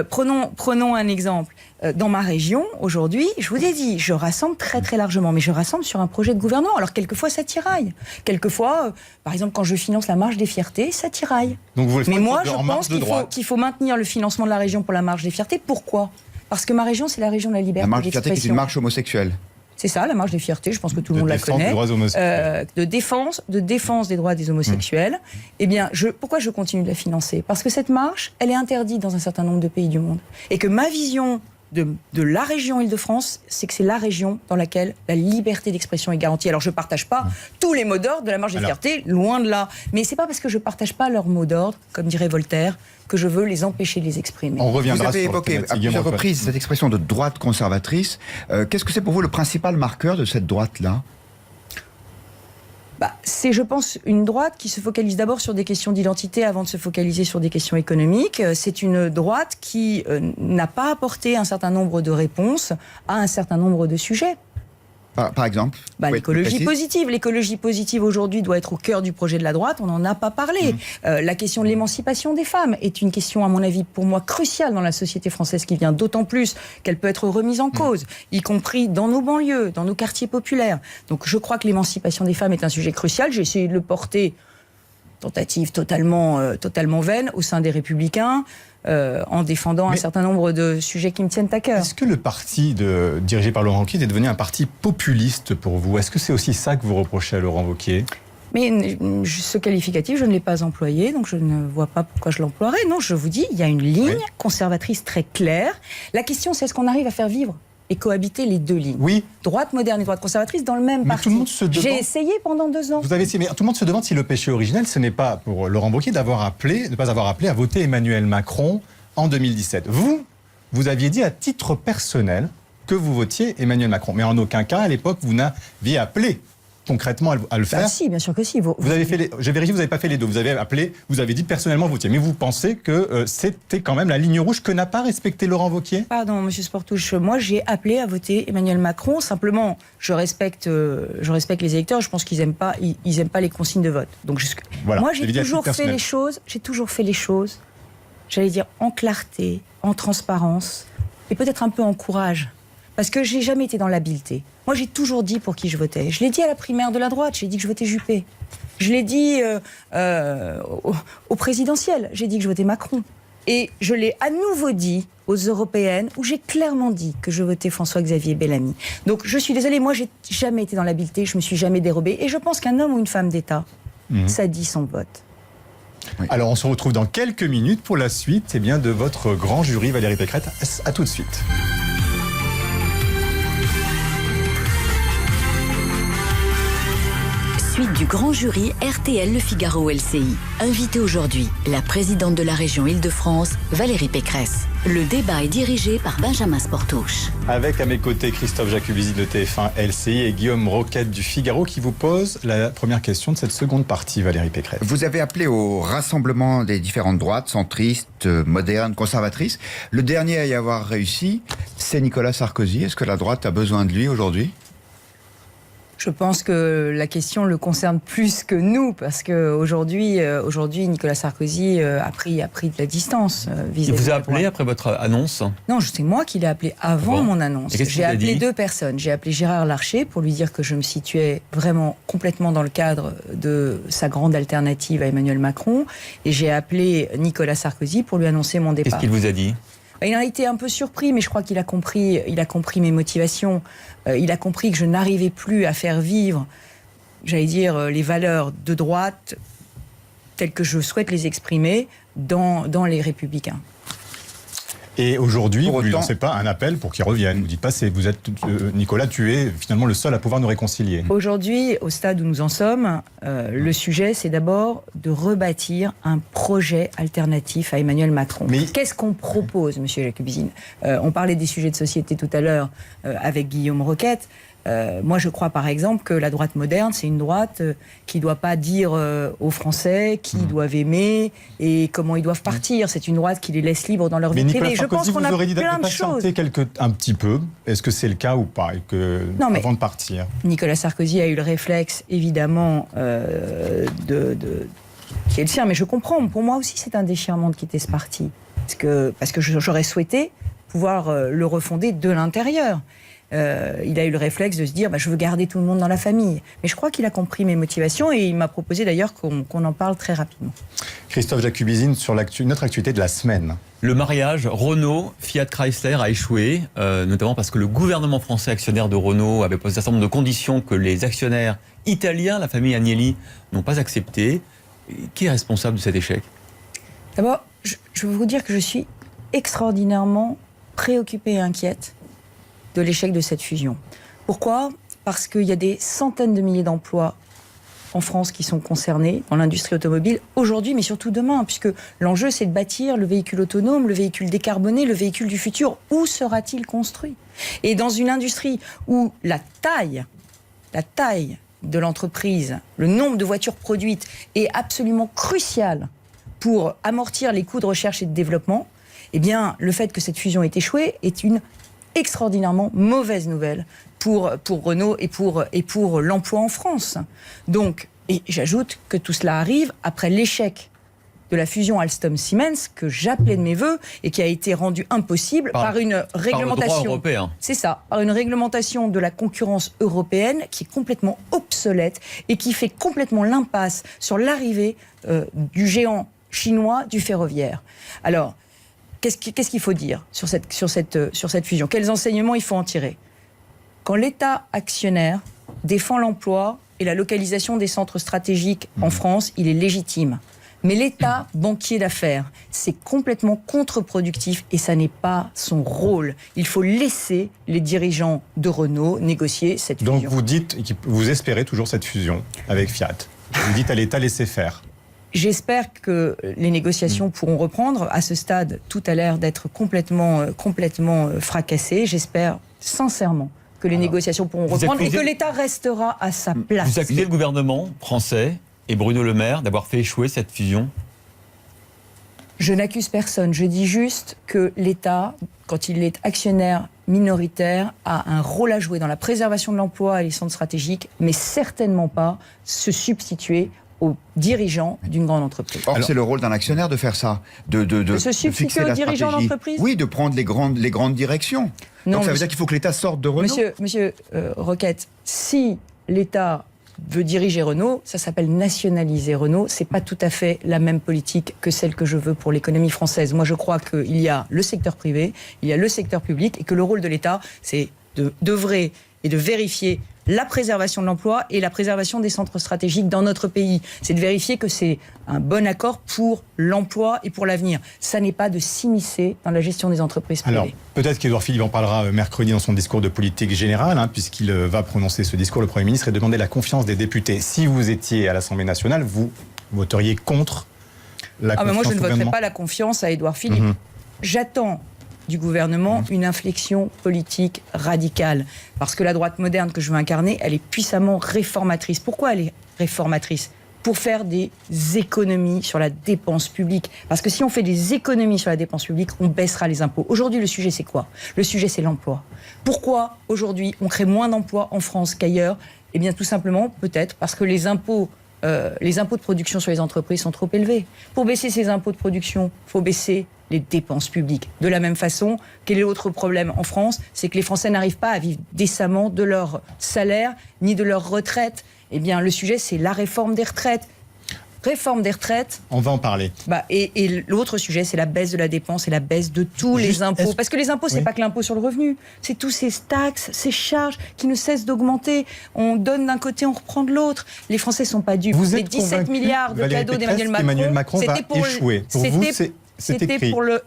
prenons un exemple. Dans ma région, aujourd'hui, je vous ai dit, je rassemble très très largement, mais je rassemble sur un projet de gouvernement. Alors quelquefois ça tiraille. Quelquefois, par exemple, quand je finance la marche des fiertés, ça tiraille. Donc vous mais moi, je pense qu'il faut maintenir le financement de la région pour la marche des fiertés. Pourquoi ? Parce que ma région, c'est la région de la liberté d'expression. La marche des fiertés qui est une marche homosexuelle. C'est ça, la marche des fiertés, je pense que tout le monde la connaît. De défense des droits des homosexuels. Eh bien, pourquoi je continue de la financer ? Parce que cette marche, elle est interdite dans un certain nombre de pays du monde. Et que ma vision de la région Île-de-France, c'est que c'est la région dans laquelle la liberté d'expression est garantie. Alors, je ne partage pas tous les mots d'ordre de la marche des fiertés, loin de là. Mais ce n'est pas parce que je ne partage pas leurs mots d'ordre, comme dirait Voltaire, que je veux les empêcher de les exprimer. Vous avez évoqué à plusieurs reprises cette expression de droite conservatrice. Qu'est-ce que c'est pour vous le principal marqueur de cette droite-là ? C'est, je pense, une droite qui se focalise d'abord sur des questions d'identité avant de se focaliser sur des questions économiques. C'est une droite qui n'a pas apporté un certain nombre de réponses à un certain nombre de sujets. Par exemple l'écologie positive. L'écologie positive aujourd'hui doit être au cœur du projet de la droite. On n'en a pas parlé. La question de l'émancipation des femmes est une question, à mon avis, pour moi, cruciale dans la société française qui vient d'autant plus qu'elle peut être remise en cause, y compris dans nos banlieues, dans nos quartiers populaires. Donc je crois que l'émancipation des femmes est un sujet crucial. J'ai essayé de le porter, tentative totalement vaine, au sein des Républicains, en défendant un certain nombre de sujets qui me tiennent à cœur. Est-ce que le parti dirigé par Laurent Wauquiez est devenu un parti populiste pour vous ? Est-ce que c'est aussi ça que vous reprochez à Laurent Wauquiez ? Mais ce qualificatif, je ne l'ai pas employé, donc je ne vois pas pourquoi je l'emploierais. Non, je vous dis, il y a une ligne conservatrice très claire. La question, c'est est-ce qu'on arrive à faire vivre et cohabiter les deux lignes. Oui. Droite moderne et droite conservatrice dans le même parti. Tout le monde se demande... J'ai essayé pendant 2 ans. Vous avez essayé, mais tout le monde se demande si le péché originel, ce n'est pas pour Laurent Wauquiez de ne pas avoir appelé à voter Emmanuel Macron en 2017. Vous aviez dit à titre personnel que vous votiez Emmanuel Macron, mais en aucun cas, à l'époque, vous n'aviez appelé concrètement à le faire. Si, bien sûr que si. J'ai vérifié, vous n'avez pas fait les deux. Vous avez appelé, vous avez dit personnellement vous votiez. Mais vous pensez que c'était quand même la ligne rouge que n'a pas respecté Laurent Wauquiez ? Pardon, monsieur Sportouche, moi j'ai appelé à voter Emmanuel Macron. Simplement, je respecte les électeurs. Je pense qu'ils n'aiment pas les consignes de vote. Donc voilà, moi j'ai toujours fait les choses, j'allais dire en clarté, en transparence et peut-être un peu en courage. Parce que je n'ai jamais été dans l'habileté. Moi, j'ai toujours dit pour qui je votais. Je l'ai dit à la primaire de la droite, j'ai dit que je votais Juppé. Je l'ai dit au présidentiel, j'ai dit que je votais Macron. Et je l'ai à nouveau dit aux européennes, où j'ai clairement dit que je votais François-Xavier Bellamy. Donc, je suis désolée, moi, j'ai jamais été dans l'habileté, je me suis jamais dérobée. Et je pense qu'un homme ou une femme d'État, ça dit son vote. Oui. Alors, on se retrouve dans quelques minutes pour la suite de votre grand jury, Valérie Pécresse. À tout de suite. Suite du grand jury RTL Le Figaro LCI. Invitée aujourd'hui, la présidente de la région Île-de-France, Valérie Pécresse. Le débat est dirigé par Benjamin Sportouche. Avec à mes côtés Christophe Jacubizine de TF1 LCI et Guillaume Roquette du Figaro qui vous pose la première question de cette seconde partie, Valérie Pécresse. Vous avez appelé au rassemblement des différentes droites, centristes, modernes, conservatrices. Le dernier à y avoir réussi, c'est Nicolas Sarkozy. Est-ce que la droite a besoin de lui aujourd'hui ? Je pense que la question le concerne plus que nous, parce qu'aujourd'hui, Nicolas Sarkozy a pris de la distance vis-à-vis. Il vous a appelé après votre annonce ? Non, c'est moi qui l'ai appelé avant mon annonce. J'ai appelé 2 personnes. J'ai appelé Gérard Larcher pour lui dire que je me situais vraiment complètement dans le cadre de sa grande alternative à Emmanuel Macron. Et j'ai appelé Nicolas Sarkozy pour lui annoncer mon départ. Qu'est-ce qu'il vous a dit ? Il a été un peu surpris, mais je crois qu'il a compris mes motivations. Il a compris que je n'arrivais plus à faire vivre, j'allais dire, les valeurs de droite telles que je souhaite les exprimer dans les Républicains. Et aujourd'hui, vous ne lui lancez pas un appel pour qu'il revienne. Vous ne dites pas, Nicolas, tu es finalement le seul à pouvoir nous réconcilier. Aujourd'hui, au stade où nous en sommes, le sujet, c'est d'abord de rebâtir un projet alternatif à Emmanuel Macron. Mais qu'est-ce qu'on propose, monsieur Jacubizine ? On parlait des sujets de société tout à l'heure avec Guillaume Roquette. Moi, je crois par exemple que la droite moderne, c'est une droite qui ne doit pas dire aux Français qui doivent aimer et comment ils doivent partir. C'est une droite qui les laisse libres dans leur vie privée. Je pense qu'on a plein de choses. Un petit peu. Est-ce que c'est le cas ou pas avant de partir ? Nicolas Sarkozy a eu le réflexe, évidemment, qui est le sien. Mais je comprends, pour moi aussi, c'est un déchirement de quitter ce parti. Parce que j'aurais souhaité pouvoir le refonder de l'intérieur. Il a eu le réflexe de se dire je veux garder tout le monde dans la famille. Mais je crois qu'il a compris mes motivations et il m'a proposé d'ailleurs qu'on en parle très rapidement. Christophe Jacubizine, sur notre actualité de la semaine. Le mariage Renault, Fiat Chrysler a échoué, notamment parce que le gouvernement français actionnaire de Renault avait posé un certain nombre de conditions que les actionnaires italiens, la famille Agnelli, n'ont pas acceptées. Qui est responsable de cet échec ? D'abord, je veux vous dire que je suis extraordinairement préoccupée et inquiète de l'échec de cette fusion. Pourquoi ? Parce qu'il y a des centaines de milliers d'emplois en France qui sont concernés dans l'industrie automobile aujourd'hui, mais surtout demain, puisque l'enjeu, c'est de bâtir le véhicule autonome, le véhicule décarboné, le véhicule du futur. Où sera-t-il construit ? Et dans une industrie où la taille de l'entreprise, le nombre de voitures produites est absolument crucial pour amortir les coûts de recherche et de développement, eh bien, le fait que cette fusion ait échoué est une extraordinairement mauvaise nouvelle pour Renault et pour l'emploi en France. Donc, et j'ajoute que tout cela arrive après l'échec de la fusion Alstom-Siemens, que j'appelais de mes voeux et qui a été rendue impossible par une réglementation. Par le droit européen. C'est ça, par une réglementation de la concurrence européenne qui est complètement obsolète et qui fait complètement l'impasse sur l'arrivée du géant chinois du ferroviaire. Alors, qu'est-ce qu'il faut dire sur cette fusion ? Quels enseignements il faut en tirer ? Quand l'État actionnaire défend l'emploi et la localisation des centres stratégiques en France, il est légitime. Mais l'État banquier d'affaires, c'est complètement contre-productif et ça n'est pas son rôle. Il faut laisser les dirigeants de Renault négocier cette fusion. Donc vous dites, vous espérez toujours cette fusion avec Fiat. Vous dites à l'État laisser faire. J'espère que les négociations pourront reprendre. À ce stade, tout a l'air d'être complètement fracassé. J'espère sincèrement que les négociations pourront reprendre et que l'État restera à sa place. Vous accusez le gouvernement français et Bruno Le Maire d'avoir fait échouer cette fusion ? Je n'accuse personne. Je dis juste que l'État, quand il est actionnaire minoritaire, a un rôle à jouer dans la préservation de l'emploi et les centres stratégiques, mais certainement pas se substituer aux dirigeants d'une grande entreprise. Or, c'est le rôle d'un actionnaire de faire ça, de se substituer aux dirigeants d'entreprise. Oui, de prendre les grandes directions. Non, donc ça veut dire qu'il faut que l'État sorte de Renault. Monsieur Roquette, si l'État veut diriger Renault, ça s'appelle nationaliser Renault. C'est pas tout à fait la même politique que celle que je veux pour l'économie française. Moi, je crois qu'il y a le secteur privé, il y a le secteur public, et que le rôle de l'État, c'est d'œuvrer et de vérifier la préservation de l'emploi et la préservation des centres stratégiques dans notre pays. C'est de vérifier que c'est un bon accord pour l'emploi et pour l'avenir. Ça n'est pas de s'immiscer dans la gestion des entreprises privées. Alors, peut-être qu'Édouard Philippe en parlera mercredi dans son discours de politique générale, puisqu'il va prononcer ce discours, le Premier ministre, et demander la confiance des députés. Si vous étiez à l'Assemblée nationale, vous voteriez contre la confiance au moi, je ne voterai gouvernement. pas la confiance à Édouard Philippe. J'attends du gouvernement une inflexion politique radicale. Parce que la droite moderne que je veux incarner, elle est puissamment réformatrice. Pourquoi elle est réformatrice ? Pour faire des économies sur la dépense publique. Parce que si on fait des économies sur la dépense publique, on baissera les impôts. Aujourd'hui, le sujet, c'est quoi ? Le sujet, c'est l'emploi. Pourquoi, aujourd'hui, on crée moins d'emplois en France qu'ailleurs ? Eh bien, tout simplement, peut-être parce que les impôts de production sur les entreprises sont trop élevés. Pour baisser ces impôts de production, il faut baisser les dépenses publiques. De la même façon, quel est l'autre problème en France ? C'est que les Français n'arrivent pas à vivre décemment de leur salaire ni de leur retraite. Eh bien, le sujet, c'est la réforme des retraites. Réforme des retraites. On va en parler. Et l'autre sujet, c'est la baisse de la dépense et la baisse de tous les impôts. Parce que les impôts, c'est pas que l'impôt sur le revenu. C'est tous ces taxes, ces charges qui ne cessent d'augmenter. On donne d'un côté, on reprend de l'autre. Les Français sont pas dupes. Vous les êtes 17 milliards de cadeaux d'Emmanuel Macron, va échouer. Pour vous,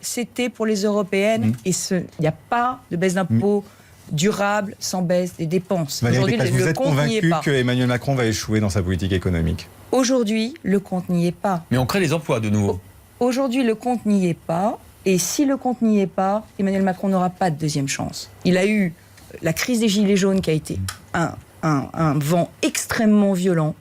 c'était pour les européennes. Et il n'y a pas de baisse d'impôts durable sans baisse des dépenses. Aujourd'hui, vous êtes convaincu que Emmanuel Macron va échouer dans sa politique économique ? Aujourd'hui, le compte n'y est pas. Mais on crée les emplois de nouveau. Aujourd'hui, le compte n'y est pas. Et si le compte n'y est pas, Emmanuel Macron n'aura pas de deuxième chance. Il a eu la crise des Gilets jaunes qui a été un vent extrêmement violent.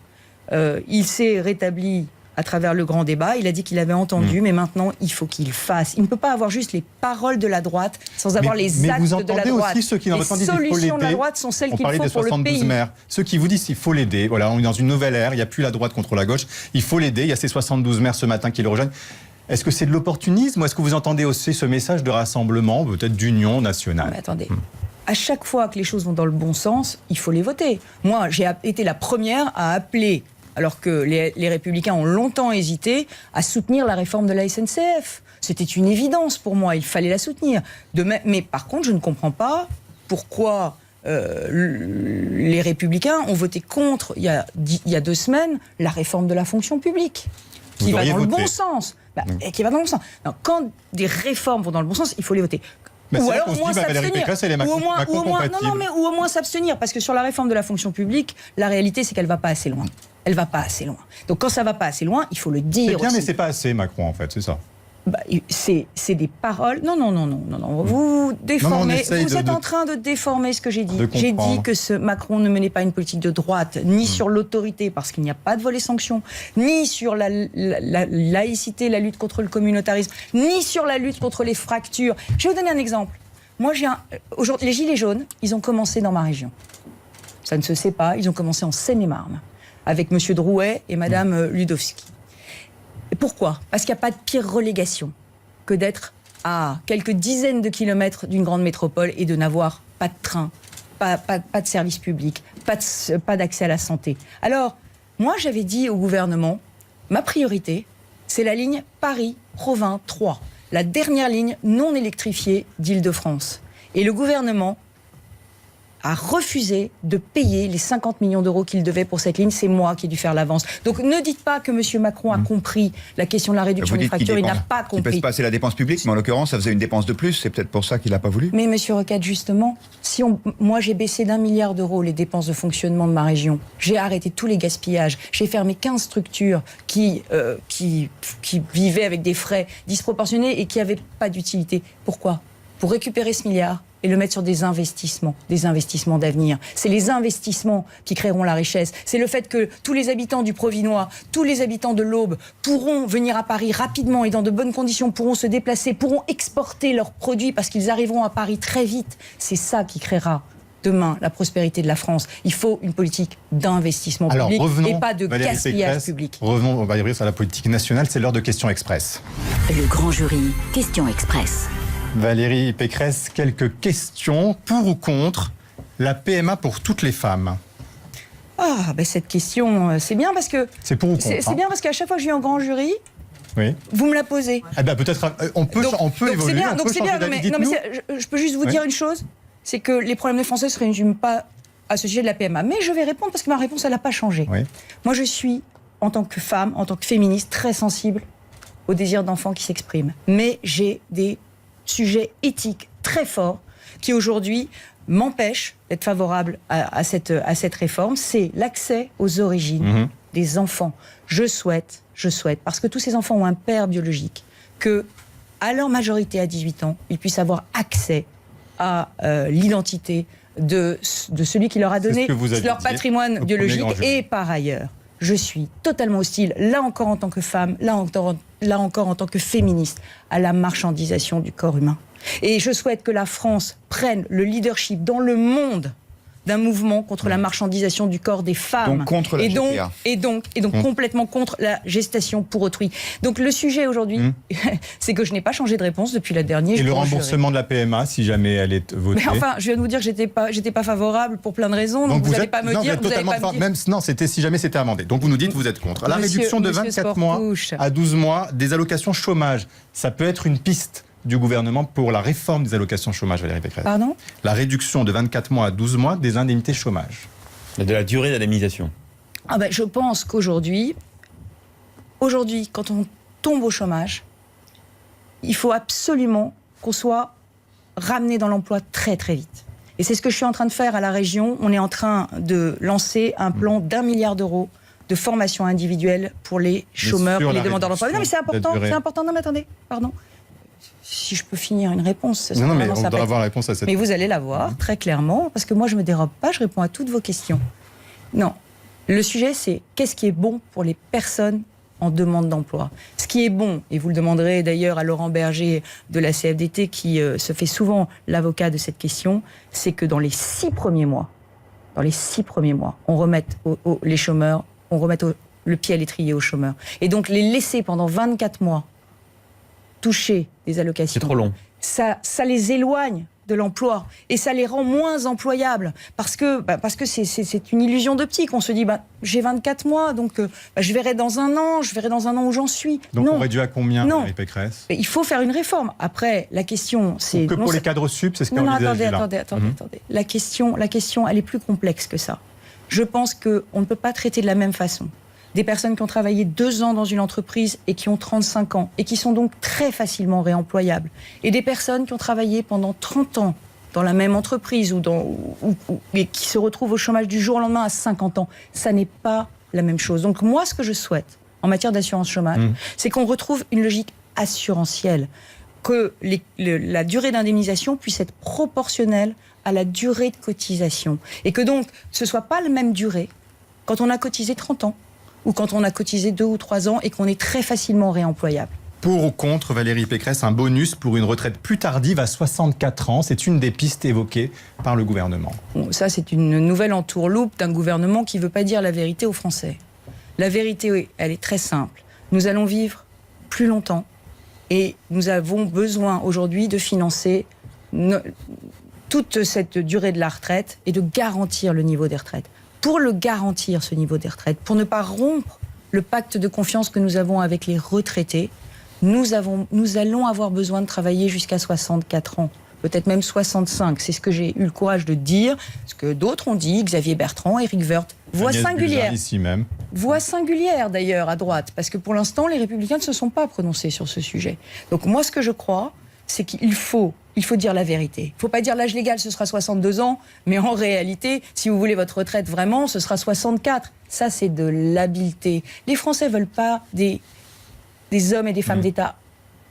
Il s'est rétabli à travers le grand débat. Il a dit qu'il avait entendu, mais maintenant, il faut qu'il fasse. Il ne peut pas avoir juste les paroles de la droite sans avoir les actes de la droite. Mais vous entendez aussi ceux qui, dans votre temps, disent qu'il faut l'aider. Les solutions de la droite sont celles qu'il faut pour le pays. Maires. Ceux qui vous disent qu'il faut l'aider. Voilà, on est dans une nouvelle ère. Il n'y a plus la droite contre la gauche. Il faut l'aider. Il y a ces 72 maires ce matin qui le rejoignent. Est-ce que c'est de l'opportunisme ou est-ce que vous entendez aussi ce message de rassemblement, peut-être d'union nationale? Mais attendez. À chaque fois que les choses vont dans le bon sens, il faut les voter. Moi, j'ai été la première à appeler, alors que les Républicains ont longtemps hésité, à soutenir la réforme de la SNCF. C'était une évidence pour moi, il fallait la soutenir. Mais par contre, je ne comprends pas pourquoi les Républicains ont voté contre, il y a 2 semaines, la réforme de la fonction publique, qui va dans le bon sens. Qui va dans le bon sens. Non, quand des réformes vont dans le bon sens, il faut les voter. Ou alors au moins s'abstenir. Ou au moins s'abstenir, parce que sur la réforme de la fonction publique, la réalité c'est qu'elle va pas assez loin. Elle va pas assez loin. Donc quand ça va pas assez loin, il faut le dire. C'est bien, aussi. Mais c'est pas assez, Macron, en fait, c'est ça. C'est des paroles. Non. Vous déformez. Vous êtes en train de déformer ce que j'ai dit. J'ai dit que Macron ne menait pas une politique de droite, ni sur l'autorité, parce qu'il n'y a pas de volet sanctions, ni sur la laïcité, la lutte contre le communautarisme, ni sur la lutte contre les fractures. Je vais vous donner un exemple. Moi, aujourd'hui, les Gilets jaunes, ils ont commencé dans ma région. Ça ne se sait pas. Ils ont commencé en Seine-et-Marne, avec M. Drouet et Mme Ludowski. Et pourquoi ? Parce qu'il n'y a pas de pire relégation que d'être à quelques dizaines de kilomètres d'une grande métropole et de n'avoir pas de train, pas de service public, pas d'accès à la santé. Alors, moi, j'avais dit au gouvernement, ma priorité, c'est la ligne Paris-Provins 3, la dernière ligne non électrifiée d'Île-de-France. Et le gouvernement a refusé de payer les 50 millions d'euros qu'il devait pour cette ligne. C'est moi qui ai dû faire l'avance. Donc ne dites pas que M. Macron a compris la question de la réduction des fractures. Il n'a pas compris. Il pèse pas assez la dépense publique, mais en l'occurrence, ça faisait une dépense de plus. C'est peut-être pour ça qu'il n'a pas voulu. Mais M. Roquette, justement, moi j'ai baissé d'1 milliard d'euros les dépenses de fonctionnement de ma région. J'ai arrêté tous les gaspillages. J'ai fermé 15 structures qui vivaient avec des frais disproportionnés et qui n'avaient pas d'utilité. Pourquoi ? Pour récupérer ce milliard et le mettre sur des investissements d'avenir. C'est les investissements qui créeront la richesse. C'est le fait que tous les habitants du Provinois, tous les habitants de l'Aube pourront venir à Paris rapidement et dans de bonnes conditions, pourront se déplacer, pourront exporter leurs produits parce qu'ils arriveront à Paris très vite. C'est ça qui créera demain la prospérité de la France. Il faut une politique d'investissement public et pas de gaspillage public. Revenons, on va y revenir sur la politique nationale, c'est l'heure de questions express. Le grand jury, questions express. Valérie Pécresse, quelques questions pour ou contre la PMA pour toutes les femmes. Cette question, c'est bien parce que... C'est pour ou contre C'est bien parce qu'à chaque fois que je viens en grand jury, oui. Vous me la posez. Peut-être, on peut évoluer, bien, on peut changer d'avis. Dites-nous. Je peux juste vous dire une chose, c'est que les problèmes des Français ne se résument pas à ce sujet de la PMA. Mais je vais répondre parce que ma réponse, elle n'a pas changé. Oui. Moi, je suis, en tant que femme, en tant que féministe, très sensible au désir d'enfant qui s'exprime. Mais j'ai des sujets éthiques très forts qui aujourd'hui m'empêchent d'être favorable à cette réforme, c'est l'accès aux origines des enfants. Je souhaite, parce que tous ces enfants ont un père biologique, que à leur majorité à 18 ans, ils puissent avoir accès à l'identité de celui qui leur a donné leur patrimoine biologique. Et par ailleurs, je suis totalement hostile, là encore en tant que femme, là encore en tant que féministe, à la marchandisation du corps humain. Et je souhaite que la France prenne le leadership dans le monde d'un mouvement contre la marchandisation du corps des femmes. Donc contre la GPA. Et donc complètement contre la gestation pour autrui. Donc le sujet aujourd'hui, c'est que je n'ai pas changé de réponse depuis la dernière. Et le remboursement de la PMA, si jamais elle est votée. Mais enfin, je viens de vous dire que j'étais pas favorable pour plein de raisons. Donc vous n'allez pas me dire. C'était si jamais c'était amendé. Donc vous nous dites vous êtes contre. La réduction de 24 mois à 12 mois des allocations chômage, ça peut être une piste du gouvernement pour la réforme des allocations chômage, Valérie Pécresse. Pardon ? La réduction de 24 mois à 12 mois des indemnités chômage. De la durée d'indemnisation. Je pense qu'aujourd'hui, quand on tombe au chômage, il faut absolument qu'on soit ramené dans l'emploi très très vite. Et c'est ce que je suis en train de faire à la région. On est en train de lancer un plan d'1 milliard d'euros de formation individuelle pour les chômeurs, pour les demandeurs d'emploi. Non mais c'est important. Non mais attendez, pardon. Si je peux finir une réponse. Non, mais on doit avoir la réponse à cette. Mais vous allez l'avoir, très clairement, parce que moi, je ne me dérobe pas, je réponds à toutes vos questions. Non. Le sujet, c'est qu'est-ce qui est bon pour les personnes en demande d'emploi. Ce qui est bon, et vous le demanderez d'ailleurs à Laurent Berger de la CFDT qui se fait souvent l'avocat de cette question, c'est que dans les 6 premiers mois, on remette les chômeurs, on remette le pied à l'étrier aux chômeurs. Et donc les laisser pendant 24 mois toucher des allocations. C'est trop long. Ça les éloigne de l'emploi et ça les rend moins employables parce que c'est une illusion d'optique. On se dit j'ai 24 mois donc je verrai dans un an où j'en suis. Donc non. on réduit à combien, Non. Valérie Pécresse? Mais il faut faire une réforme. Après la question c'est que pour les cadres sup, c'est ce qu'on envisage là. Attendez. La question elle est plus complexe que ça. Je pense que on ne peut pas traiter de la même façon des personnes qui ont travaillé 2 ans dans une entreprise et qui ont 35 ans et qui sont donc très facilement réemployables, et des personnes qui ont travaillé pendant 30 ans dans la même entreprise et qui se retrouvent au chômage du jour au lendemain à 50 ans. Ça n'est pas la même chose. Donc moi, ce que je souhaite en matière d'assurance chômage, c'est qu'on retrouve une logique assurantielle, que la durée d'indemnisation puisse être proportionnelle à la durée de cotisation, et que donc ce ne soit pas la même durée quand on a cotisé 30 ans ou quand on a cotisé 2 ou 3 ans et qu'on est très facilement réemployable. Pour ou contre Valérie Pécresse, un bonus pour une retraite plus tardive à 64 ans, c'est une des pistes évoquées par le gouvernement. Bon, ça, c'est une nouvelle entourloupe d'un gouvernement qui ne veut pas dire la vérité aux Français. La vérité, elle est très simple. Nous allons vivre plus longtemps et nous avons besoin aujourd'hui de financer toute cette durée de la retraite et de garantir le niveau des retraites. Pour le garantir, ce niveau des retraites, pour ne pas rompre le pacte de confiance que nous avons avec les retraités, nous allons avoir besoin de travailler jusqu'à 64 ans, peut-être même 65. C'est ce que j'ai eu le courage de dire, ce que d'autres ont dit, Xavier Bertrand, Éric Woerth. Voix singulière. Ici même. Voix singulière d'ailleurs à droite, parce que pour l'instant, les Républicains ne se sont pas prononcés sur ce sujet. Donc moi, ce que je crois, c'est qu'il faut dire la vérité. Il ne faut pas dire l'âge légal, ce sera 62 ans, mais en réalité, si vous voulez votre retraite vraiment, ce sera 64. Ça, c'est de l'habileté. Les Français ne veulent pas des hommes et des femmes d'État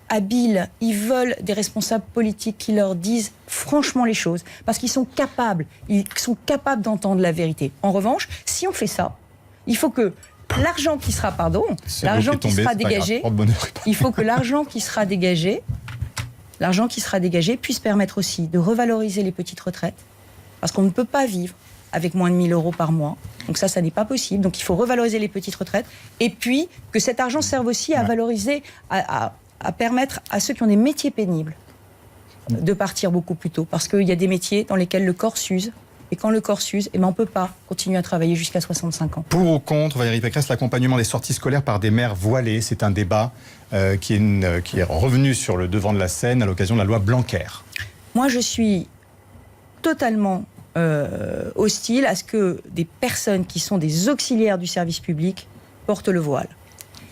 habiles. Ils veulent des responsables politiques qui leur disent franchement les choses, parce qu'ils sont capables d'entendre la vérité. En revanche, si on fait ça, il faut que l'argent qui sera, dégagé, il faut que l'argent qui sera dégagé puisse permettre aussi de revaloriser les petites retraites, parce qu'on ne peut pas vivre avec moins de 1 000 € par mois. Donc ça n'est pas possible. Donc il faut revaloriser les petites retraites, et puis que cet argent serve aussi à valoriser, à permettre à ceux qui ont des métiers pénibles de partir beaucoup plus tôt, parce qu'il y a des métiers dans lesquels le corps s'use. Et quand le corps s'use, on ne peut pas continuer à travailler jusqu'à 65 ans. Pour ou contre, Valérie Pécresse, l'accompagnement des sorties scolaires par des mères voilées, c'est un débat qui est revenu sur le devant de la scène à l'occasion de la loi Blanquer. Moi, je suis totalement hostile à ce que des personnes qui sont des auxiliaires du service public portent le voile.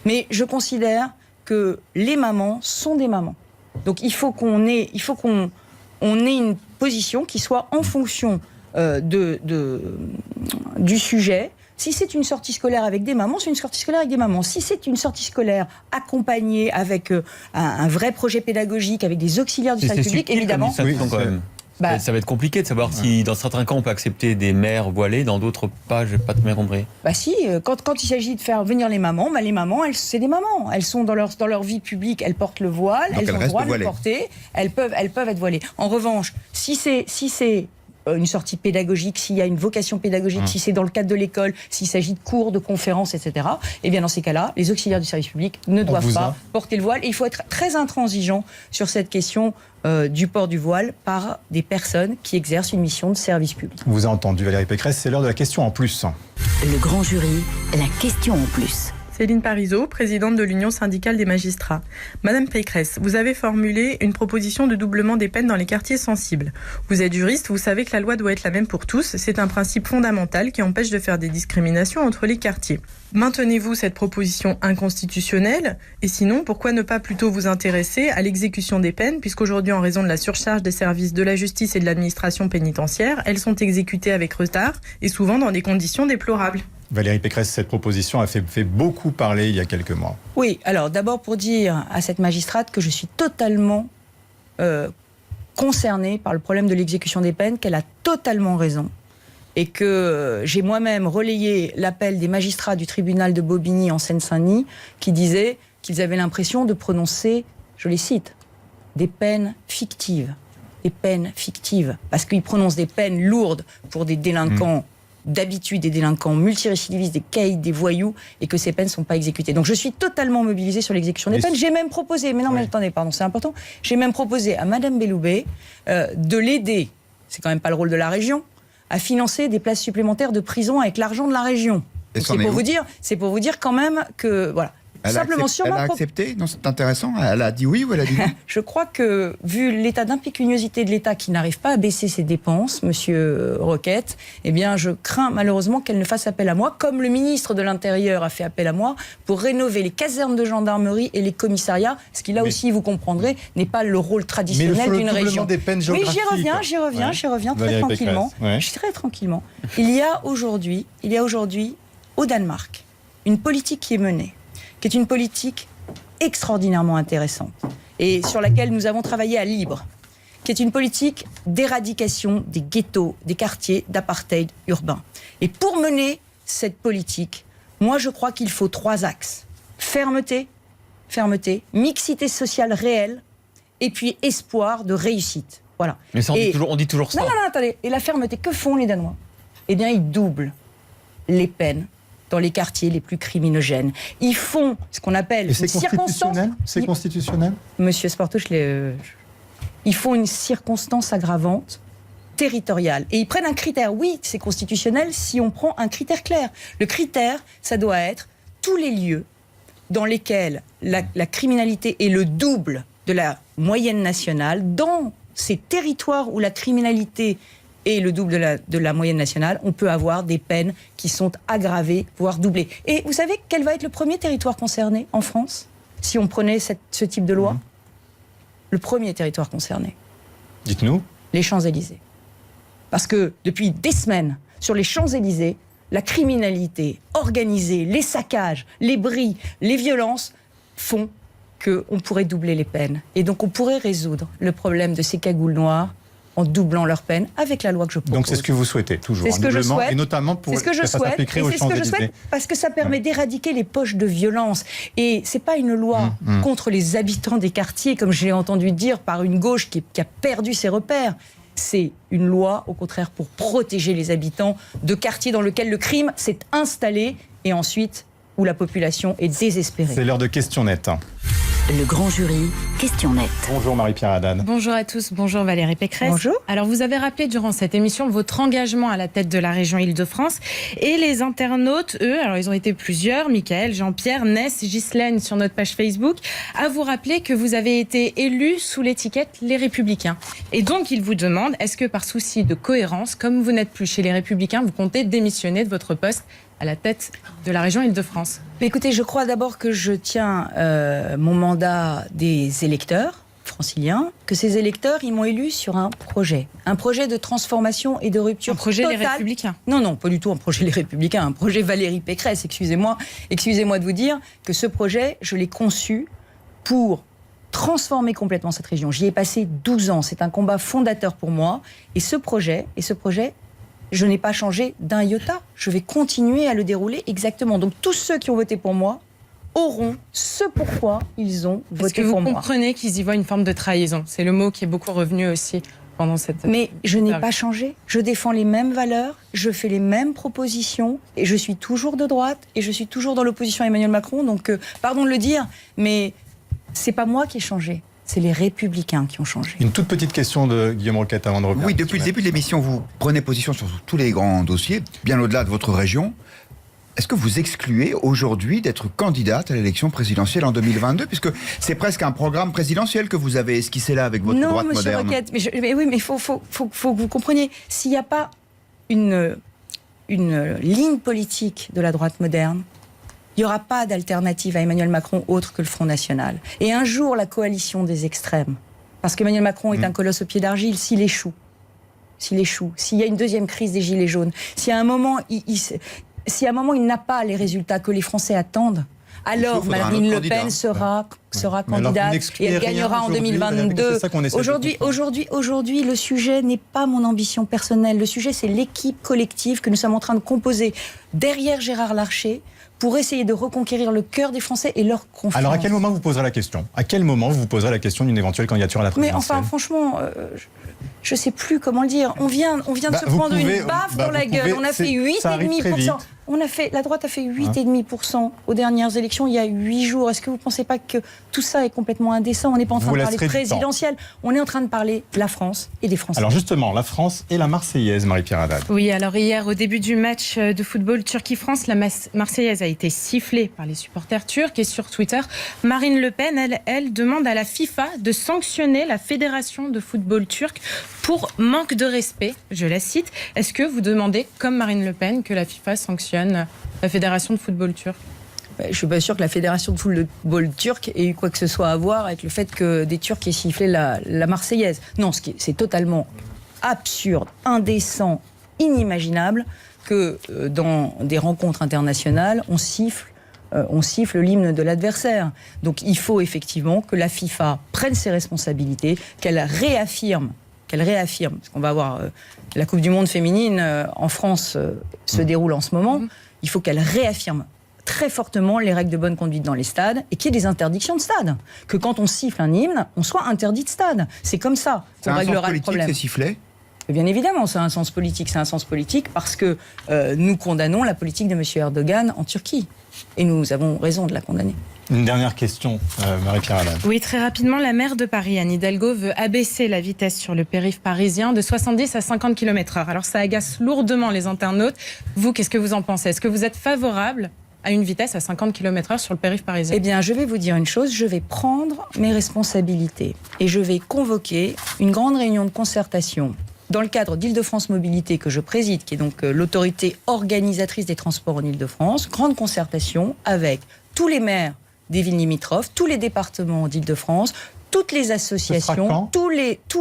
Mais je considère que les mamans sont des mamans. Donc il faut qu'on ait une position qui soit en fonction du sujet. Si c'est une sortie scolaire avec des mamans, c'est une sortie scolaire avec des mamans. Si c'est une sortie scolaire accompagnée avec un vrai projet pédagogique, avec des auxiliaires du service public, évidemment... Ça va être compliqué de savoir si dans certains cas on peut accepter des mères voilées, dans d'autres pas, je n'ai pas bien compris. Si, quand il s'agit de faire venir les mamans, les mamans, c'est des mamans. Elles sont dans leur vie publique, elles portent le voile, elles ont le droit de le porter, elles peuvent être voilées. En revanche, si c'est une sortie pédagogique, s'il y a une vocation pédagogique, si c'est dans le cadre de l'école, s'il s'agit de cours, de conférences, etc., eh bien dans ces cas-là, les auxiliaires du service public ne doivent pas porter le voile. Et il faut être très intransigeant sur cette question du port du voile par des personnes qui exercent une mission de service public. On vous a entendu, Valérie Pécresse, c'est l'heure de la question en plus. Le grand jury, la question en plus. Céline Parizeau, présidente de l'Union syndicale des magistrats. Madame Pécresse, vous avez formulé une proposition de doublement des peines dans les quartiers sensibles. Vous êtes juriste, vous savez que la loi doit être la même pour tous. C'est un principe fondamental qui empêche de faire des discriminations entre les quartiers. Maintenez-vous cette proposition inconstitutionnelle? Et sinon, pourquoi ne pas plutôt vous intéresser à l'exécution des peines, puisqu'aujourd'hui, en raison de la surcharge des services de la justice et de l'administration pénitentiaire, elles sont exécutées avec retard et souvent dans des conditions déplorables. Valérie Pécresse, cette proposition a fait beaucoup parler il y a quelques mois. Oui, alors d'abord pour dire à cette magistrate que je suis totalement concernée par le problème de l'exécution des peines, qu'elle a totalement raison. et que j'ai moi-même relayé l'appel des magistrats du tribunal de Bobigny en Seine-Saint-Denis qui disaient qu'ils avaient l'impression de prononcer, je les cite, des peines fictives. Des peines fictives. Parce qu'ils prononcent des peines lourdes pour des délinquants d'habitude, des délinquants multirécidivistes, des caïds, des voyous, et que ces peines ne sont pas exécutées. Donc je suis totalement mobilisée sur l'exécution des peines. J'ai même proposé, mais attendez, pardon, c'est important, j'ai même proposé à Madame Belloubet de l'aider, c'est quand même pas le rôle de la région, à financer des places supplémentaires de prison avec l'argent de la région. C'est pour vous dire quand même que, voilà. Elle a accepté? Non, c'est intéressant. Elle a dit oui ou elle a dit non? Je crois que, vu l'état d'impécuniosité de l'État qui n'arrive pas à baisser ses dépenses, Monsieur Roquette, eh bien, je crains malheureusement qu'elle ne fasse appel à moi, comme le ministre de l'Intérieur a fait appel à moi, pour rénover les casernes de gendarmerie et les commissariats, ce qui là aussi, vous comprendrez, n'est pas le rôle traditionnel d'une région. Des peines oui, j'y reviens très tranquillement. Très tranquillement. Il y a aujourd'hui, au Danemark, une politique qui est menée, qui est une politique extraordinairement intéressante et sur laquelle nous avons travaillé à Libre, qui est une politique d'éradication des ghettos, des quartiers d'apartheid urbain. Et pour mener cette politique, moi je crois qu'il faut 3 axes. Fermeté, mixité sociale réelle et puis espoir de réussite. Voilà. Mais ça, on dit toujours ça. Non, attendez. Et la fermeté, que font les Danois? Eh bien, ils doublent les peines dans les quartiers les plus criminogènes. Ils font ce qu'on appelle une circonstance... C'est constitutionnel? Monsieur Sportouche, ils font une circonstance aggravante territoriale. Et ils prennent un critère. Oui, c'est constitutionnel si on prend un critère clair. Le critère, ça doit être tous les lieux dans lesquels la criminalité est le double de la moyenne nationale, dans ces territoires où la criminalité et le double de la moyenne nationale, on peut avoir des peines qui sont aggravées, voire doublées. Et vous savez quel va être le premier territoire concerné en France, si on prenait ce type de loi? Le premier territoire concerné. Dites-nous. Les Champs-Élysées. Parce que depuis des semaines, sur les Champs-Élysées, la criminalité organisée, les saccages, les bris, les violences font qu'on pourrait doubler les peines. Et donc on pourrait résoudre le problème de ces cagoules noires en doublant leurs peines avec la loi que je propose. Donc c'est ce que vous souhaitez, toujours. C'est ce que je souhaite. Et notamment pour que ça s'appliquerait aux Champs-Élysées. Parce que ça permet d'éradiquer les poches de violence. Et c'est pas une loi contre les habitants des quartiers, comme j'ai entendu dire par une gauche qui a perdu ses repères. C'est une loi, au contraire, pour protéger les habitants de quartiers dans lesquels le crime s'est installé et ensuite où la population est désespérée. C'est l'heure de questions nettes. Le grand jury, question nette. Bonjour Marie-Pierre Haddad. Bonjour à tous, bonjour Valérie Pécresse. Bonjour. Alors vous avez rappelé durant cette émission votre engagement à la tête de la région Île-de-France et les internautes, eux, alors ils ont été plusieurs, Michael, Jean-Pierre, Ness, Ghislaine sur notre page Facebook, à vous rappeler que vous avez été élu sous l'étiquette Les Républicains. Et donc ils vous demandent, est-ce que par souci de cohérence, comme vous n'êtes plus chez Les Républicains, vous comptez démissionner de votre poste à la tête de la région Île-de-France? Écoutez, je crois d'abord que je tiens mon mandat des électeurs franciliens, que ces électeurs, ils m'ont élu sur un projet de transformation et de rupture totale. Un projet Les Républicains? Non, pas du tout un projet Les Républicains, un projet Valérie Pécresse, excusez-moi de vous dire que ce projet, je l'ai conçu pour transformer complètement cette région. J'y ai passé 12 ans, c'est un combat fondateur pour moi, et ce projet, je n'ai pas changé d'un iota. Je vais continuer à le dérouler exactement. Donc tous ceux qui ont voté pour moi auront ce pourquoi ils ont voté pour moi. Est-ce que vous comprenez qu'ils y voient une forme de trahison? C'est le mot qui est beaucoup revenu aussi pendant cette... Mais je n'ai pas changé. Je défends les mêmes valeurs, je fais les mêmes propositions, et je suis toujours de droite, et je suis toujours dans l'opposition à Emmanuel Macron. Donc, pardon de le dire, mais c'est pas moi qui ai changé. C'est les Républicains qui ont changé. Une toute petite question de Guillaume Roquette avant de revenir. Oui, depuis le début de l'émission, vous prenez position sur tous les grands dossiers, bien au-delà de votre région. Est-ce que vous excluez aujourd'hui d'être candidate à l'élection présidentielle en 2022, puisque c'est presque un programme présidentiel que vous avez esquissé là avec votre droite moderne? Non, monsieur Roquette, mais il faut que vous compreniez. S'il n'y a pas une ligne politique de la droite moderne, il n'y aura pas d'alternative à Emmanuel Macron autre que le Front National. Et un jour, la coalition des extrêmes, parce qu'Emmanuel Macron est un colosse au pied d'argile, s'il échoue, s'il y a une deuxième crise des Gilets jaunes, si à un moment, il n'a pas les résultats que les Français attendent, Alors Marine Le Pen sera candidate et elle gagnera en 2022. Aujourd'hui, le sujet n'est pas mon ambition personnelle. Le sujet, c'est l'équipe collective que nous sommes en train de composer derrière Gérard Larcher pour essayer de reconquérir le cœur des Français et leur confiance. Alors, à quel moment vous poserez la question ? À quel moment vous poserez la question d'une éventuelle candidature à la présidentielle ? Mais enfin, franchement, je ne sais plus comment le dire. On vient de se prendre une baffe dans la gueule. On a fait 8,5%. La droite a fait 8,5% aux dernières élections il y a 8 jours. Est-ce que vous ne pensez pas que tout ça est complètement indécent ? On n'est pas en train de parler présidentielle. On est en train de parler de la France et des Français. Alors justement, la France et la Marseillaise, Marie-Pierre Haddad. Oui, alors hier, au début du match de football Turquie-France, la Marseillaise a été sifflée par les supporters turcs. Et sur Twitter, Marine Le Pen, elle demande à la FIFA de sanctionner la Fédération de football turque pour manque de respect. Je la cite. Est-ce que vous demandez, comme Marine Le Pen, que la FIFA sanctionne la Fédération de football turc ? Je ne suis pas sûre que la Fédération de football turc ait eu quoi que ce soit à voir avec le fait que des Turcs aient sifflé la Marseillaise. Non, c'est totalement absurde, indécent, inimaginable que dans des rencontres internationales, on siffle l'hymne de l'adversaire. Donc il faut effectivement que la FIFA prenne ses responsabilités, qu'elle réaffirme, parce qu'on va avoir la Coupe du Monde féminine en France se déroule en ce moment, il faut qu'elle réaffirme très fortement les règles de bonne conduite dans les stades et qu'il y ait des interdictions de stade. Que quand on siffle un hymne, on soit interdit de stade. C'est comme ça qu'on réglera le problème. C'est sifflé ? Bien évidemment, c'est un sens politique. C'est un sens politique parce que nous condamnons la politique de M. Erdogan en Turquie. Et nous avons raison de la condamner. Une dernière question, Marie-Pierre Haddad. Oui, très rapidement, la maire de Paris, Anne Hidalgo, veut abaisser la vitesse sur le périph' parisien de 70 à 50 km/h. Alors ça agace lourdement les internautes. Vous, qu'est-ce que vous en pensez ? Est-ce que vous êtes favorable à une vitesse à 50 km/h sur le périph' parisien ? Eh bien, je vais vous dire une chose, je vais prendre mes responsabilités et je vais convoquer une grande réunion de concertation dans le cadre d'Île-de-France Mobilité que je préside, qui est donc l'autorité organisatrice des transports en Île-de-France, grande concertation avec tous les maires des villes limitrophes, tous les départements d'Île-de-France, toutes les associations, tous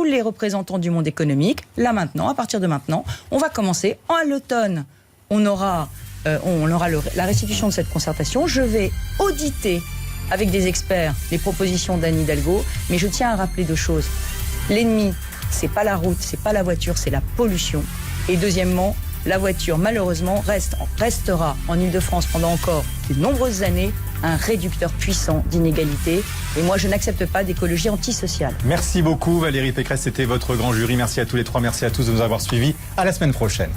les représentants du monde économique. Là maintenant, à partir de maintenant, on va commencer. À l'automne, on aura la restitution de cette concertation. Je vais auditer avec des experts les propositions d'Anne Hidalgo, mais je tiens à rappeler 2 choses. L'ennemi, c'est pas la route, c'est pas la voiture, c'est la pollution. Et deuxièmement, la voiture, malheureusement, restera en Île-de-France pendant encore de nombreuses années un réducteur puissant d'inégalités. Et moi, je n'accepte pas d'écologie antisociale. Merci beaucoup, Valérie Pécresse. C'était votre grand jury. Merci à tous les 3. Merci à tous de nous avoir suivis. À la semaine prochaine.